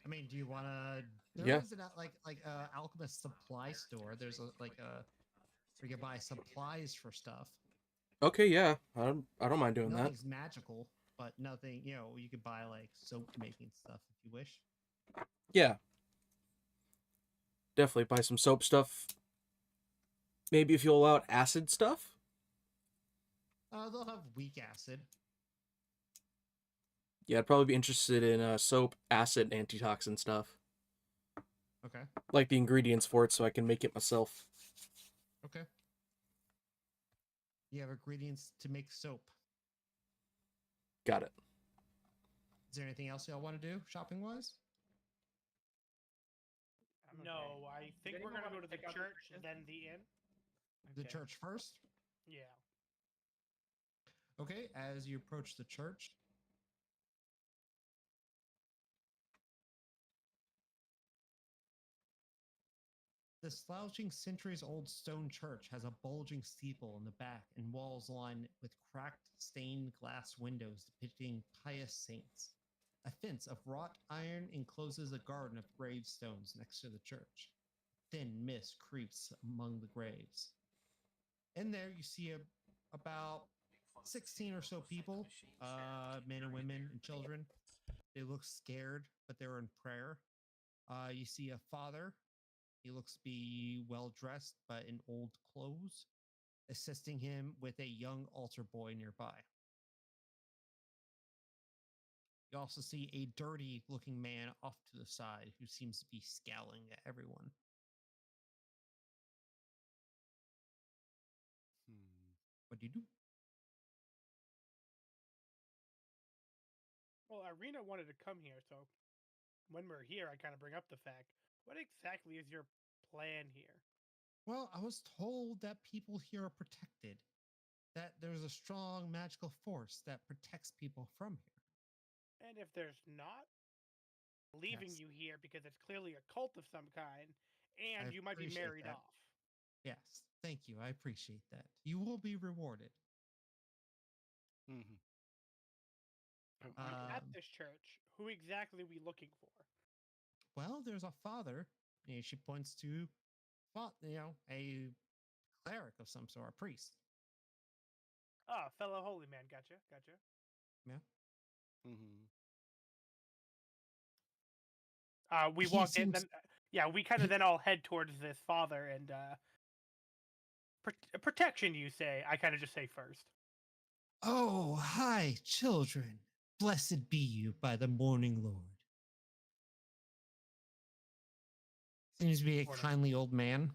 [SPEAKER 1] I mean, do you want to?
[SPEAKER 5] Yeah.
[SPEAKER 1] Is like alchemist supply store. There's where you can buy supplies for stuff.
[SPEAKER 5] Okay, yeah, I don't mind doing that.
[SPEAKER 1] Nothing's magical, but nothing. You could buy like soap making stuff if you wish.
[SPEAKER 5] Yeah. Definitely buy some soap stuff. Maybe if you allow acid stuff.
[SPEAKER 1] They'll have weak acid.
[SPEAKER 5] Yeah, I'd probably be interested in soap, acid, antitoxin stuff.
[SPEAKER 1] Okay.
[SPEAKER 5] Like the ingredients for it so I can make it myself.
[SPEAKER 1] Okay. You have ingredients to make soap.
[SPEAKER 5] Got it.
[SPEAKER 1] Is there anything else y'all want to do shopping wise?
[SPEAKER 4] No, I think we're gonna go to the church and then the inn.
[SPEAKER 1] The church first?
[SPEAKER 4] Yeah.
[SPEAKER 1] Okay, as you approach the church, the slouching centuries-old stone church has a bulging steeple in the back and walls lined with cracked stained glass windows depicting pious saints. A fence of wrought iron encloses a garden of gravestones next to the church. Thin mist creeps among the graves. In there, you see about 16 or so people, men and women and children. They look scared, but they're in prayer. You see a father. He looks to be well dressed, but in old clothes, assisting him with a young altar boy nearby. You also see a dirty looking man off to the side who seems to be scowling at everyone. What do you do?
[SPEAKER 4] Well, Irina wanted to come here, so when we're here, I kind of bring up the fact. What exactly is your plan here?
[SPEAKER 1] Well, I was told that people here are protected, that there's a strong magical force that protects people from here.
[SPEAKER 4] And if there's not, leaving
[SPEAKER 1] Yes.
[SPEAKER 4] you here because it's clearly a cult of some kind,
[SPEAKER 1] I
[SPEAKER 4] and you might be
[SPEAKER 1] appreciate
[SPEAKER 4] married
[SPEAKER 1] that.
[SPEAKER 4] off.
[SPEAKER 1] Yes, thank you. I appreciate that. You will be rewarded.
[SPEAKER 2] Mm-hmm.
[SPEAKER 4] At
[SPEAKER 1] Um,
[SPEAKER 4] this church, who exactly are we looking for?
[SPEAKER 1] well, there's a father. And she points to, a cleric of some sort, a priest.
[SPEAKER 4] Ah, fellow holy man. Gotcha.
[SPEAKER 1] Yeah.
[SPEAKER 2] Mm-hmm.
[SPEAKER 4] We
[SPEAKER 1] He
[SPEAKER 4] walked in,
[SPEAKER 1] seems.
[SPEAKER 4] then yeah, we kind of then all head towards this father and protection. You say? I kind of just say first.
[SPEAKER 1] Oh, hi, children. Blessed be you by the morning Lord. Seems to be a
[SPEAKER 4] Morning.
[SPEAKER 1] kindly old man.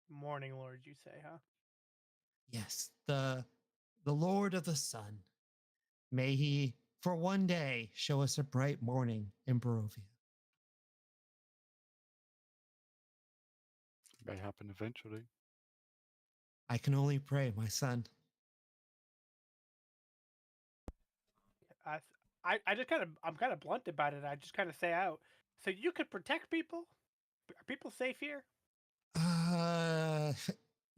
[SPEAKER 4] Morning, Lord. You say, huh?
[SPEAKER 1] Yes, the Lord of the Sun. May he, for one day, show us a bright morning in Barovia.
[SPEAKER 2] May happen eventually.
[SPEAKER 1] I can only pray, my son.
[SPEAKER 4] I just I'm kind of blunt about it. I just kind of say out. So you could protect people? Are people safe here?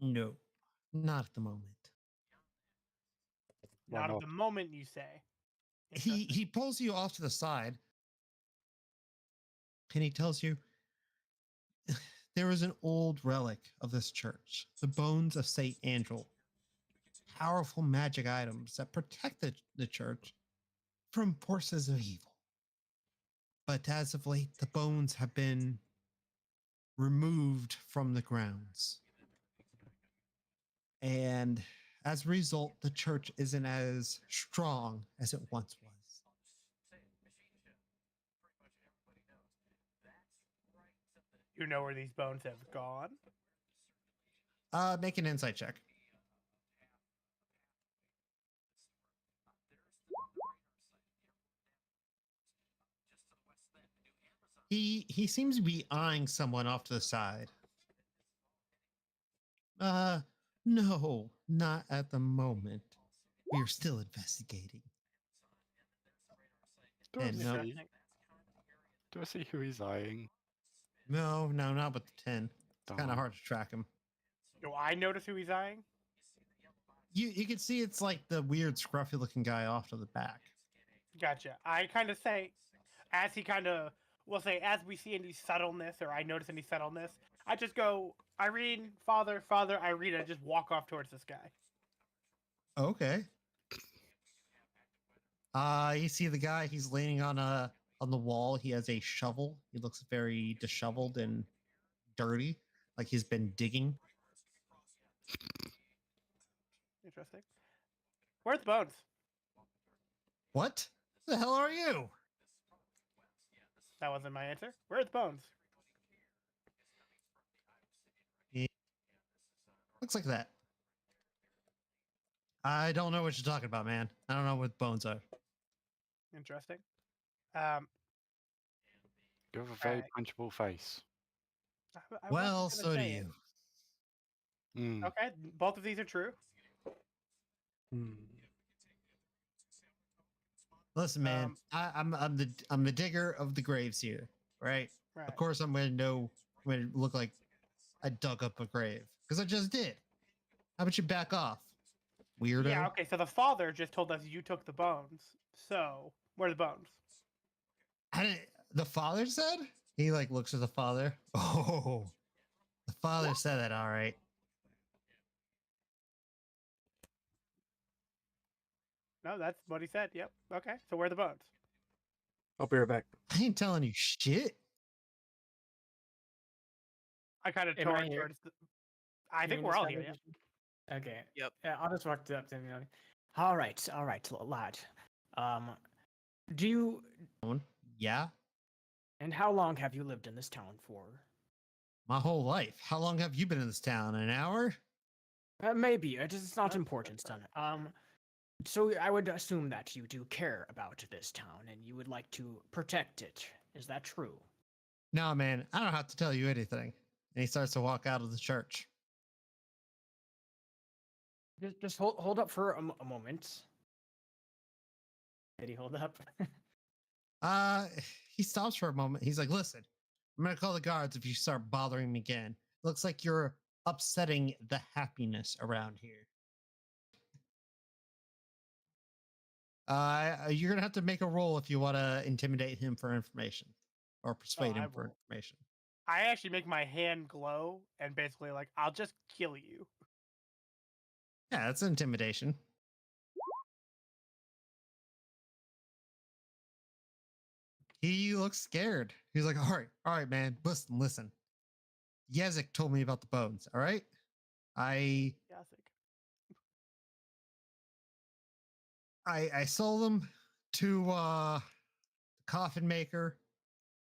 [SPEAKER 1] No, not at the moment.
[SPEAKER 2] Why
[SPEAKER 4] Not at
[SPEAKER 2] not?
[SPEAKER 4] the moment, you say.
[SPEAKER 1] He pulls you off to the side, and he tells you there is an old relic of this church, the bones of Saint Angel, powerful magic items that protect the church from forces of evil. But as of late, the bones have been removed from the grounds. And as a result, the church isn't as strong as it once was.
[SPEAKER 4] You know where these bones have gone?
[SPEAKER 1] Make an insight check. He seems to be eyeing someone off to the side. No, not at the moment. We are still investigating.
[SPEAKER 2] Do I
[SPEAKER 1] And no,
[SPEAKER 2] see? Do I see who he's eyeing?
[SPEAKER 1] no, not with the 10. It's kind of
[SPEAKER 2] Darn.
[SPEAKER 1] hard to track him.
[SPEAKER 4] Do I notice who he's eyeing?
[SPEAKER 1] You can see it's like the weird scruffy looking guy off to the back.
[SPEAKER 4] Gotcha. I kind of say, as he kind of, we'll say, as we see any subtleness, or I notice any subtleness, I just go, Irene, Father, Irene, I just walk off towards this guy.
[SPEAKER 1] Okay. You see the guy, he's leaning on the wall. He has a shovel. He looks very disheveled and dirty, like he's been digging.
[SPEAKER 4] Interesting. Where's the bones?
[SPEAKER 1] What the hell are you?
[SPEAKER 4] That wasn't my answer. Where's the bones?
[SPEAKER 1] Looks like that. I don't know what you're talking about, man. I don't know what bones are.
[SPEAKER 4] Interesting.
[SPEAKER 2] You have a very
[SPEAKER 4] Alright.
[SPEAKER 2] punchable face.
[SPEAKER 4] I
[SPEAKER 1] Well,
[SPEAKER 4] wasn't gonna
[SPEAKER 1] so do
[SPEAKER 4] say it.
[SPEAKER 1] you.
[SPEAKER 2] Mm.
[SPEAKER 4] Okay, both of these are true.
[SPEAKER 1] Listen, man. I'm the digger of the graves here, right?
[SPEAKER 4] Right.
[SPEAKER 1] Of course, I'm gonna look like I dug up a grave because I just did. How about you back off, weirdo?
[SPEAKER 4] Yeah. Okay. So the father just told us you took the bones. So where are the bones?
[SPEAKER 1] The father said? He like looks at the father. Oh, the father said that. All right.
[SPEAKER 4] No, that's what he said. Yep. Okay. So where are the bones?
[SPEAKER 5] I'll be right back.
[SPEAKER 1] I ain't telling you shit.
[SPEAKER 4] I kind of
[SPEAKER 3] Am I
[SPEAKER 4] turned
[SPEAKER 3] here?
[SPEAKER 4] towards. I think we're all here. Yeah.
[SPEAKER 3] Okay.
[SPEAKER 6] Yep.
[SPEAKER 3] Yeah, I'll just walk up to him. All right, lad. Do you
[SPEAKER 1] Yeah,
[SPEAKER 3] and how long have you lived in this town for?
[SPEAKER 1] my whole life. How long have you been in this town? An hour?
[SPEAKER 3] Maybe it's not important, son. So I would assume that you do care about this town and you would like to protect it. Is that true?
[SPEAKER 1] No, man, I don't have to tell you anything. And he starts to walk out of the church.
[SPEAKER 3] Just hold up for a moment. Did he hold up?
[SPEAKER 1] Uh, he stops for a moment. He's like, listen, I'm going to call the guards if you start bothering me again. Looks like you're upsetting the happiness around here. You're going to have to make a roll if you want to intimidate him for information or persuade
[SPEAKER 4] I
[SPEAKER 1] him for
[SPEAKER 4] will.
[SPEAKER 1] information.
[SPEAKER 4] I actually make my hand glow and basically like I'll just kill you.
[SPEAKER 1] Yeah, that's intimidation. He looks scared. He's like, all right, man, listen. Yezik told me about the bones, all right? I sold them to the coffin maker.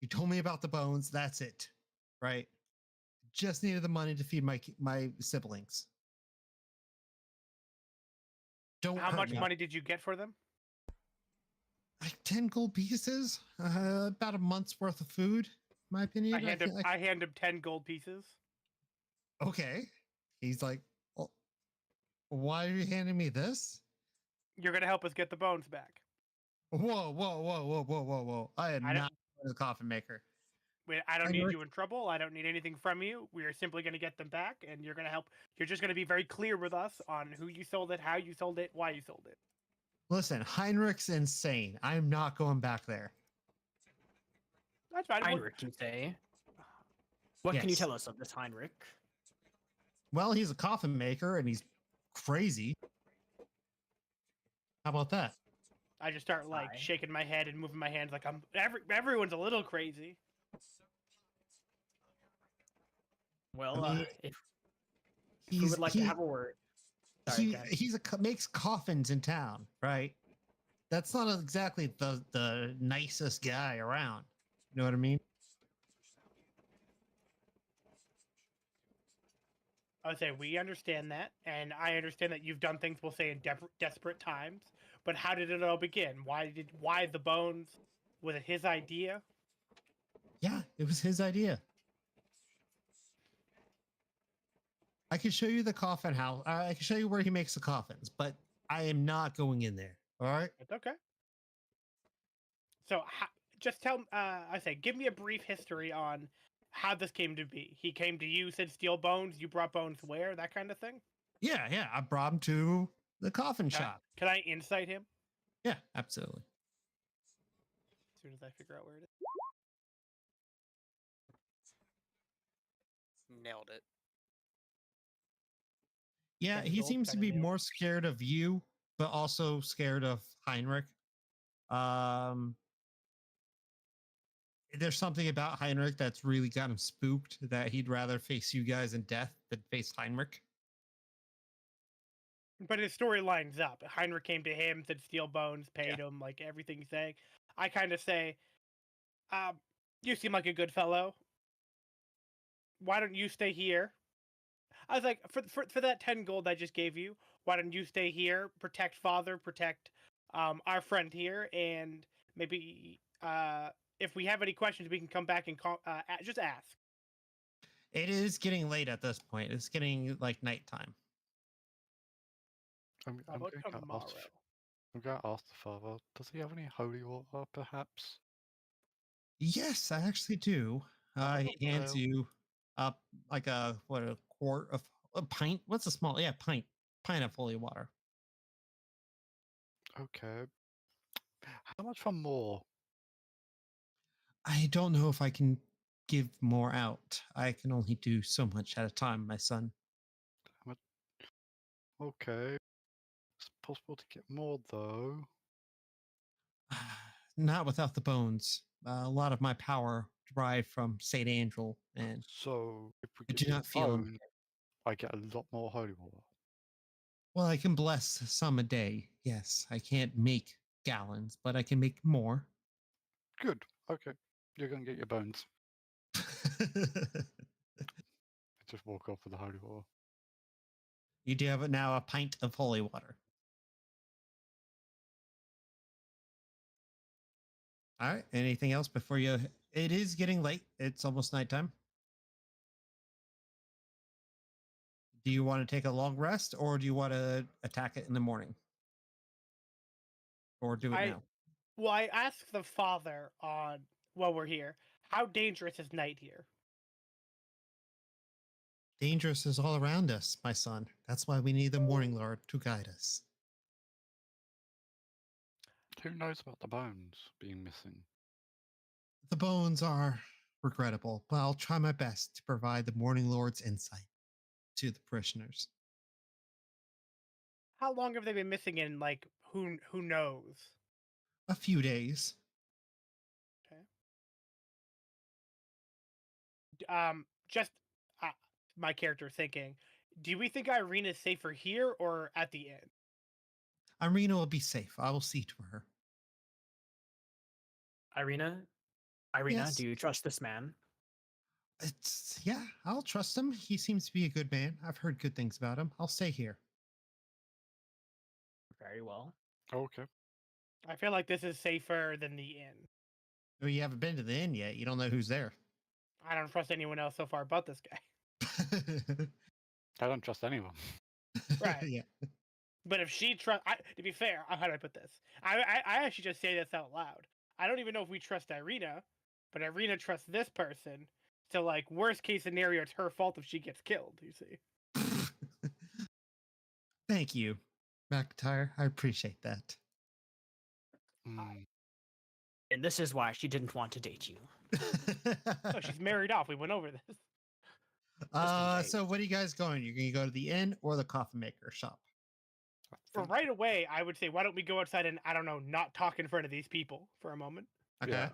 [SPEAKER 1] He told me about the bones. That's it, right? Just needed the money to feed my siblings. Don't
[SPEAKER 4] How
[SPEAKER 1] hurt
[SPEAKER 4] much
[SPEAKER 1] me.
[SPEAKER 4] money did you get for them?
[SPEAKER 1] Like 10 gold pieces, about a month's worth of food, in my opinion.
[SPEAKER 4] I hand him 10 gold pieces.
[SPEAKER 1] Okay. He's like, well, why are you handing me this?
[SPEAKER 4] You're gonna help us get the bones back.
[SPEAKER 1] Whoa. I am not the coffin maker.
[SPEAKER 4] I don't
[SPEAKER 1] I
[SPEAKER 4] need
[SPEAKER 1] know-
[SPEAKER 4] you in trouble. I don't need anything from you. We are simply going to get them back, and you're going to help. You're just going to be very clear with us on who you sold it, how you sold it, why you sold it.
[SPEAKER 1] Listen, Heinrich's insane. I'm not going back there.
[SPEAKER 4] That's fine.
[SPEAKER 3] Heinrich, you say? What can you
[SPEAKER 1] Yes.
[SPEAKER 3] tell us of this Heinrich?
[SPEAKER 1] Well, he's a coffin maker and he's crazy. How about that?
[SPEAKER 4] I just start like
[SPEAKER 3] Aye.
[SPEAKER 4] shaking my head and moving my hands like everyone's a little crazy.
[SPEAKER 3] Well,
[SPEAKER 1] I mean,
[SPEAKER 3] if we would like to have a word. Sorry, go ahead.
[SPEAKER 1] Makes coffins in town, right? That's not exactly the nicest guy around. You know what I mean?
[SPEAKER 4] I would say we understand that, and I understand that you've done things we'll say in desperate times. But how did it all begin? Why the bones? Was it his idea?
[SPEAKER 1] Yeah, it was his idea. I can show you the coffin house. I can show you where he makes the coffins, but I am not going in there. All right.
[SPEAKER 4] It's okay. So just I say, give me a brief history on how this came to be. He came to you, said steal bones. You brought bones where? That kind of thing.
[SPEAKER 1] Yeah. I brought him to the coffin shop.
[SPEAKER 4] Can I insight him?
[SPEAKER 1] Yeah, absolutely.
[SPEAKER 4] As soon as I figure out where it is.
[SPEAKER 8] Nailed it.
[SPEAKER 1] Yeah,
[SPEAKER 4] 10
[SPEAKER 1] he
[SPEAKER 4] gold,
[SPEAKER 1] seems to
[SPEAKER 4] 10
[SPEAKER 1] be
[SPEAKER 4] nails.
[SPEAKER 1] more scared of you, but also scared of Heinrich. There's something about Heinrich that's really got him spooked that he'd rather face you guys in death than face Heinrich.
[SPEAKER 4] But his story lines up. Heinrich came to him, said steal bones, paid him, like everything he's saying. I kind of say, you seem like a good fellow. Why don't you stay here? I was like, for that 10 gold I just gave you, why don't you stay here, protect father, protect our friend here, and maybe if we have any questions, we can come back and just ask.
[SPEAKER 1] It is getting late at this point. It's getting like nighttime.
[SPEAKER 2] I'm
[SPEAKER 4] How about
[SPEAKER 2] going to
[SPEAKER 4] tomorrow?
[SPEAKER 2] I'm going to ask the father, does he have any holy water, perhaps?
[SPEAKER 1] Yes, I actually do. He hands
[SPEAKER 2] well.
[SPEAKER 1] you up like a quart of a pint. What's a small? Yeah, pint of holy water.
[SPEAKER 2] Okay. How much for more?
[SPEAKER 1] I don't know if I can give more out. I can only do so much at a time, my son.
[SPEAKER 2] Okay. It's possible to get more, though.
[SPEAKER 1] Not without the bones. A lot of my power derived from Saint Angel, and
[SPEAKER 2] So, if we
[SPEAKER 1] I
[SPEAKER 2] get
[SPEAKER 1] do
[SPEAKER 2] the
[SPEAKER 1] not feel him.
[SPEAKER 2] bone, I get a lot more holy water.
[SPEAKER 1] Well, I can bless some a day. Yes, I can't make gallons, but I can make more.
[SPEAKER 2] Good. Okay. You're going to get your bones. Just walk off with the holy water.
[SPEAKER 1] You do have now a pint of holy water. All right. Anything else before you? It is getting late. It's almost nighttime. Do you want to take a long rest, or do you want to attack it in the morning, or do it
[SPEAKER 4] I
[SPEAKER 1] now?
[SPEAKER 4] well, I asked the father on while we're here, how dangerous is night here?
[SPEAKER 1] Dangerous is all around us, my son. That's why we need the Morning Lord to guide us.
[SPEAKER 2] Who knows about the bones being missing?
[SPEAKER 1] The bones are regrettable, but I'll try my best to provide the Morning Lord's insight to the parishioners.
[SPEAKER 4] How long have they been missing in like who knows?
[SPEAKER 1] A few days.
[SPEAKER 4] Just my character thinking, do we think Irene is safer here or at the inn?
[SPEAKER 1] Irina will be safe. I will see to her.
[SPEAKER 3] Irina,
[SPEAKER 1] Yes.
[SPEAKER 3] do you trust this man?
[SPEAKER 1] Yeah, I'll trust him. He seems to be a good man. I've heard good things about him. I'll stay here.
[SPEAKER 3] Very well.
[SPEAKER 2] Okay.
[SPEAKER 4] I feel like this is safer than the inn.
[SPEAKER 1] Oh, you haven't been to the inn yet. You don't know who's there.
[SPEAKER 4] I don't trust anyone else so far but this guy.
[SPEAKER 2] I don't trust anyone.
[SPEAKER 4] Right.
[SPEAKER 1] Yeah.
[SPEAKER 4] But if she trusts, to be fair, how do I put this? I actually just say this out loud. I don't even know if we trust Irina, but Irina trusts this person. So, like, worst case scenario, it's her fault if she gets killed, you see.
[SPEAKER 1] Thank you, McIntyre. I appreciate that.
[SPEAKER 2] Mm.
[SPEAKER 3] And this is why she didn't want to date you.
[SPEAKER 4] Oh, she's married off. We went over this.
[SPEAKER 1] So what are you guys going? You're going to go to the inn or the coffin maker shop?
[SPEAKER 4] For right away, I would say, why don't we go outside and, I don't know, not talk in front of these people for a moment
[SPEAKER 1] Okay.
[SPEAKER 2] Yeah.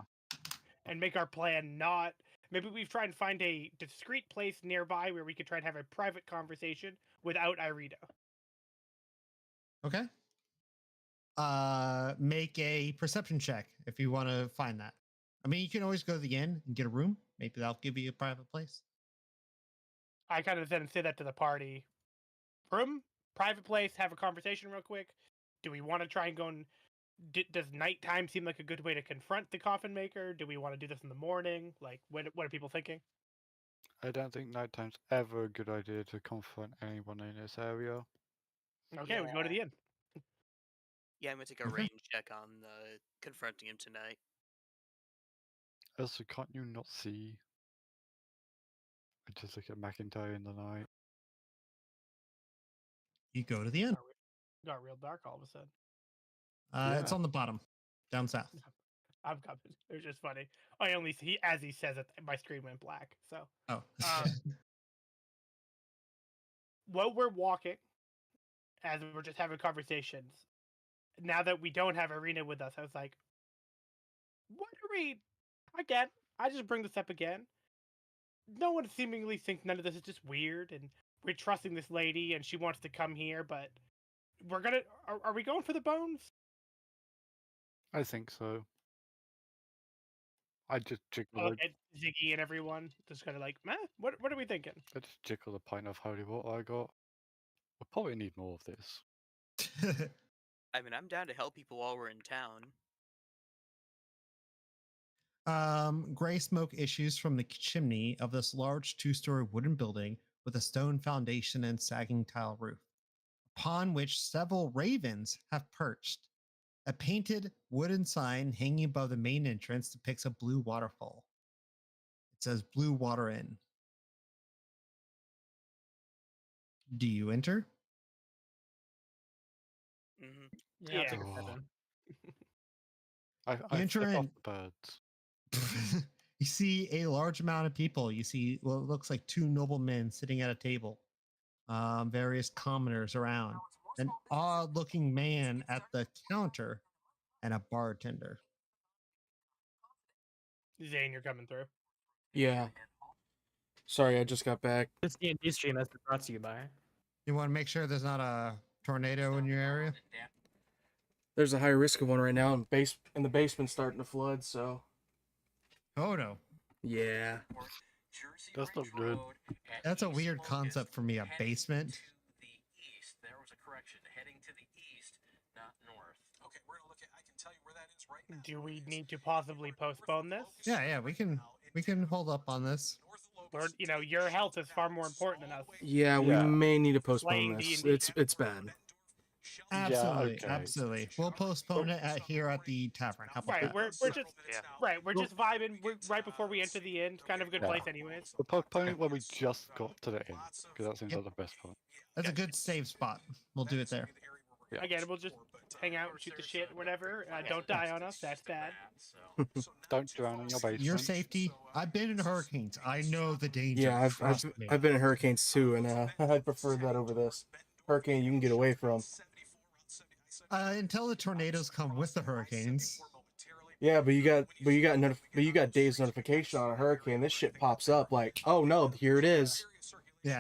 [SPEAKER 4] and make our plan not. Maybe we try and find a discreet place nearby where we could try and have a private conversation without Irina.
[SPEAKER 1] Okay. Make a perception check if you want to find that. I mean, you can always go to the inn and get a room. Maybe that'll give you a private place.
[SPEAKER 4] I kind of then say that to the party. Room, private place, have a conversation real quick. Do we want to try and go and... does nighttime seem like a good way to confront the coffin maker? Do we want to do this in the morning? Like, what are people thinking?
[SPEAKER 2] I don't think nighttime's ever a good idea to confront anyone in this area.
[SPEAKER 4] Okay, we go to the inn.
[SPEAKER 6] Yeah, I'm gonna take a
[SPEAKER 1] Okay.
[SPEAKER 6] range check on confronting him tonight.
[SPEAKER 2] Also, can't you not see? I just look at McIntyre in the night.
[SPEAKER 1] You go to the inn.
[SPEAKER 4] Got real dark all of a sudden.
[SPEAKER 1] It's
[SPEAKER 2] Yeah.
[SPEAKER 1] on the bottom, down south.
[SPEAKER 4] I'm coming. It was just funny. I only see as he says it, my screen went black. So
[SPEAKER 1] Oh.
[SPEAKER 4] while we're walking, as we're just having conversations, now that we don't have Irina with us, I was like, what are we again? I just bring this up again. No one seemingly thinks none of this is just weird, and we're trusting this lady, and she wants to come here, but we're gonna. Are we going for the bones?
[SPEAKER 2] I think so. I just jiggle.
[SPEAKER 4] Oh, and Ziggy and everyone just kind of like, meh. What are we thinking?
[SPEAKER 2] I just jiggle the pint of holy water I got. We'll probably need more of this.
[SPEAKER 6] I mean, I'm down to help people while we're in town.
[SPEAKER 1] Gray smoke issues from the chimney of this large two-story wooden building with a stone foundation and sagging tile roof, upon which several ravens have perched. A painted wooden sign hanging above the main entrance depicts a blue waterfall. It says Blue Water Inn. Do you enter?
[SPEAKER 6] Mm-hmm.
[SPEAKER 3] Yeah, I'll take a
[SPEAKER 2] Yeah.
[SPEAKER 3] step in.
[SPEAKER 2] I
[SPEAKER 1] enter
[SPEAKER 2] flip off
[SPEAKER 1] in.
[SPEAKER 2] the birds.
[SPEAKER 1] You see a large amount of people. You see what looks like two noblemen sitting at a table, various commoners around, an odd-looking man at the counter, and a bartender.
[SPEAKER 4] Zane, you're coming through.
[SPEAKER 5] Yeah. Sorry, I just got back.
[SPEAKER 3] This D&D stream has been brought to you by.
[SPEAKER 1] You want to make sure there's not a tornado in your area?
[SPEAKER 5] There's a high risk of one right now, and the basement's starting to flood. So
[SPEAKER 1] Oh no,
[SPEAKER 5] yeah.
[SPEAKER 2] That's not good.
[SPEAKER 1] that's a weird concept for me. A basement.
[SPEAKER 7] There was a correction. Heading to the east, not north. Okay, we're gonna look at. I can tell you where that is
[SPEAKER 4] Do we need to possibly postpone this?
[SPEAKER 1] Yeah, we can hold up on this.
[SPEAKER 4] Or, your health is far more important than us.
[SPEAKER 5] Yeah, we
[SPEAKER 2] Yeah.
[SPEAKER 5] may need to postpone
[SPEAKER 4] Playing
[SPEAKER 5] this.
[SPEAKER 4] D&D.
[SPEAKER 5] It's bad.
[SPEAKER 1] Absolutely,
[SPEAKER 2] okay.
[SPEAKER 1] absolutely. We'll postpone it here at the tavern. How about
[SPEAKER 4] Right,
[SPEAKER 1] that?
[SPEAKER 4] we're just we're just vibing. We're right before we enter the inn. Kind of a good
[SPEAKER 2] Yeah.
[SPEAKER 4] place, anyways.
[SPEAKER 2] The postponing when we just got to the inn, because that seems like the best part.
[SPEAKER 1] That's a good save spot. We'll do it there.
[SPEAKER 2] Yeah.
[SPEAKER 4] Again, we'll just hang out, shoot the shit, whatever. Don't die on us. That's bad.
[SPEAKER 2] Don't drown in your basement.
[SPEAKER 1] Your safety. I've been in hurricanes. I know the danger.
[SPEAKER 5] Yeah,
[SPEAKER 1] Trust me.
[SPEAKER 5] I've been in hurricanes too, and I prefer that over this. Hurricane you can get away from.
[SPEAKER 1] Until the tornadoes come with the hurricanes.
[SPEAKER 5] Yeah, but you got Dave's notification on a hurricane. This shit pops up like, oh no, here it is.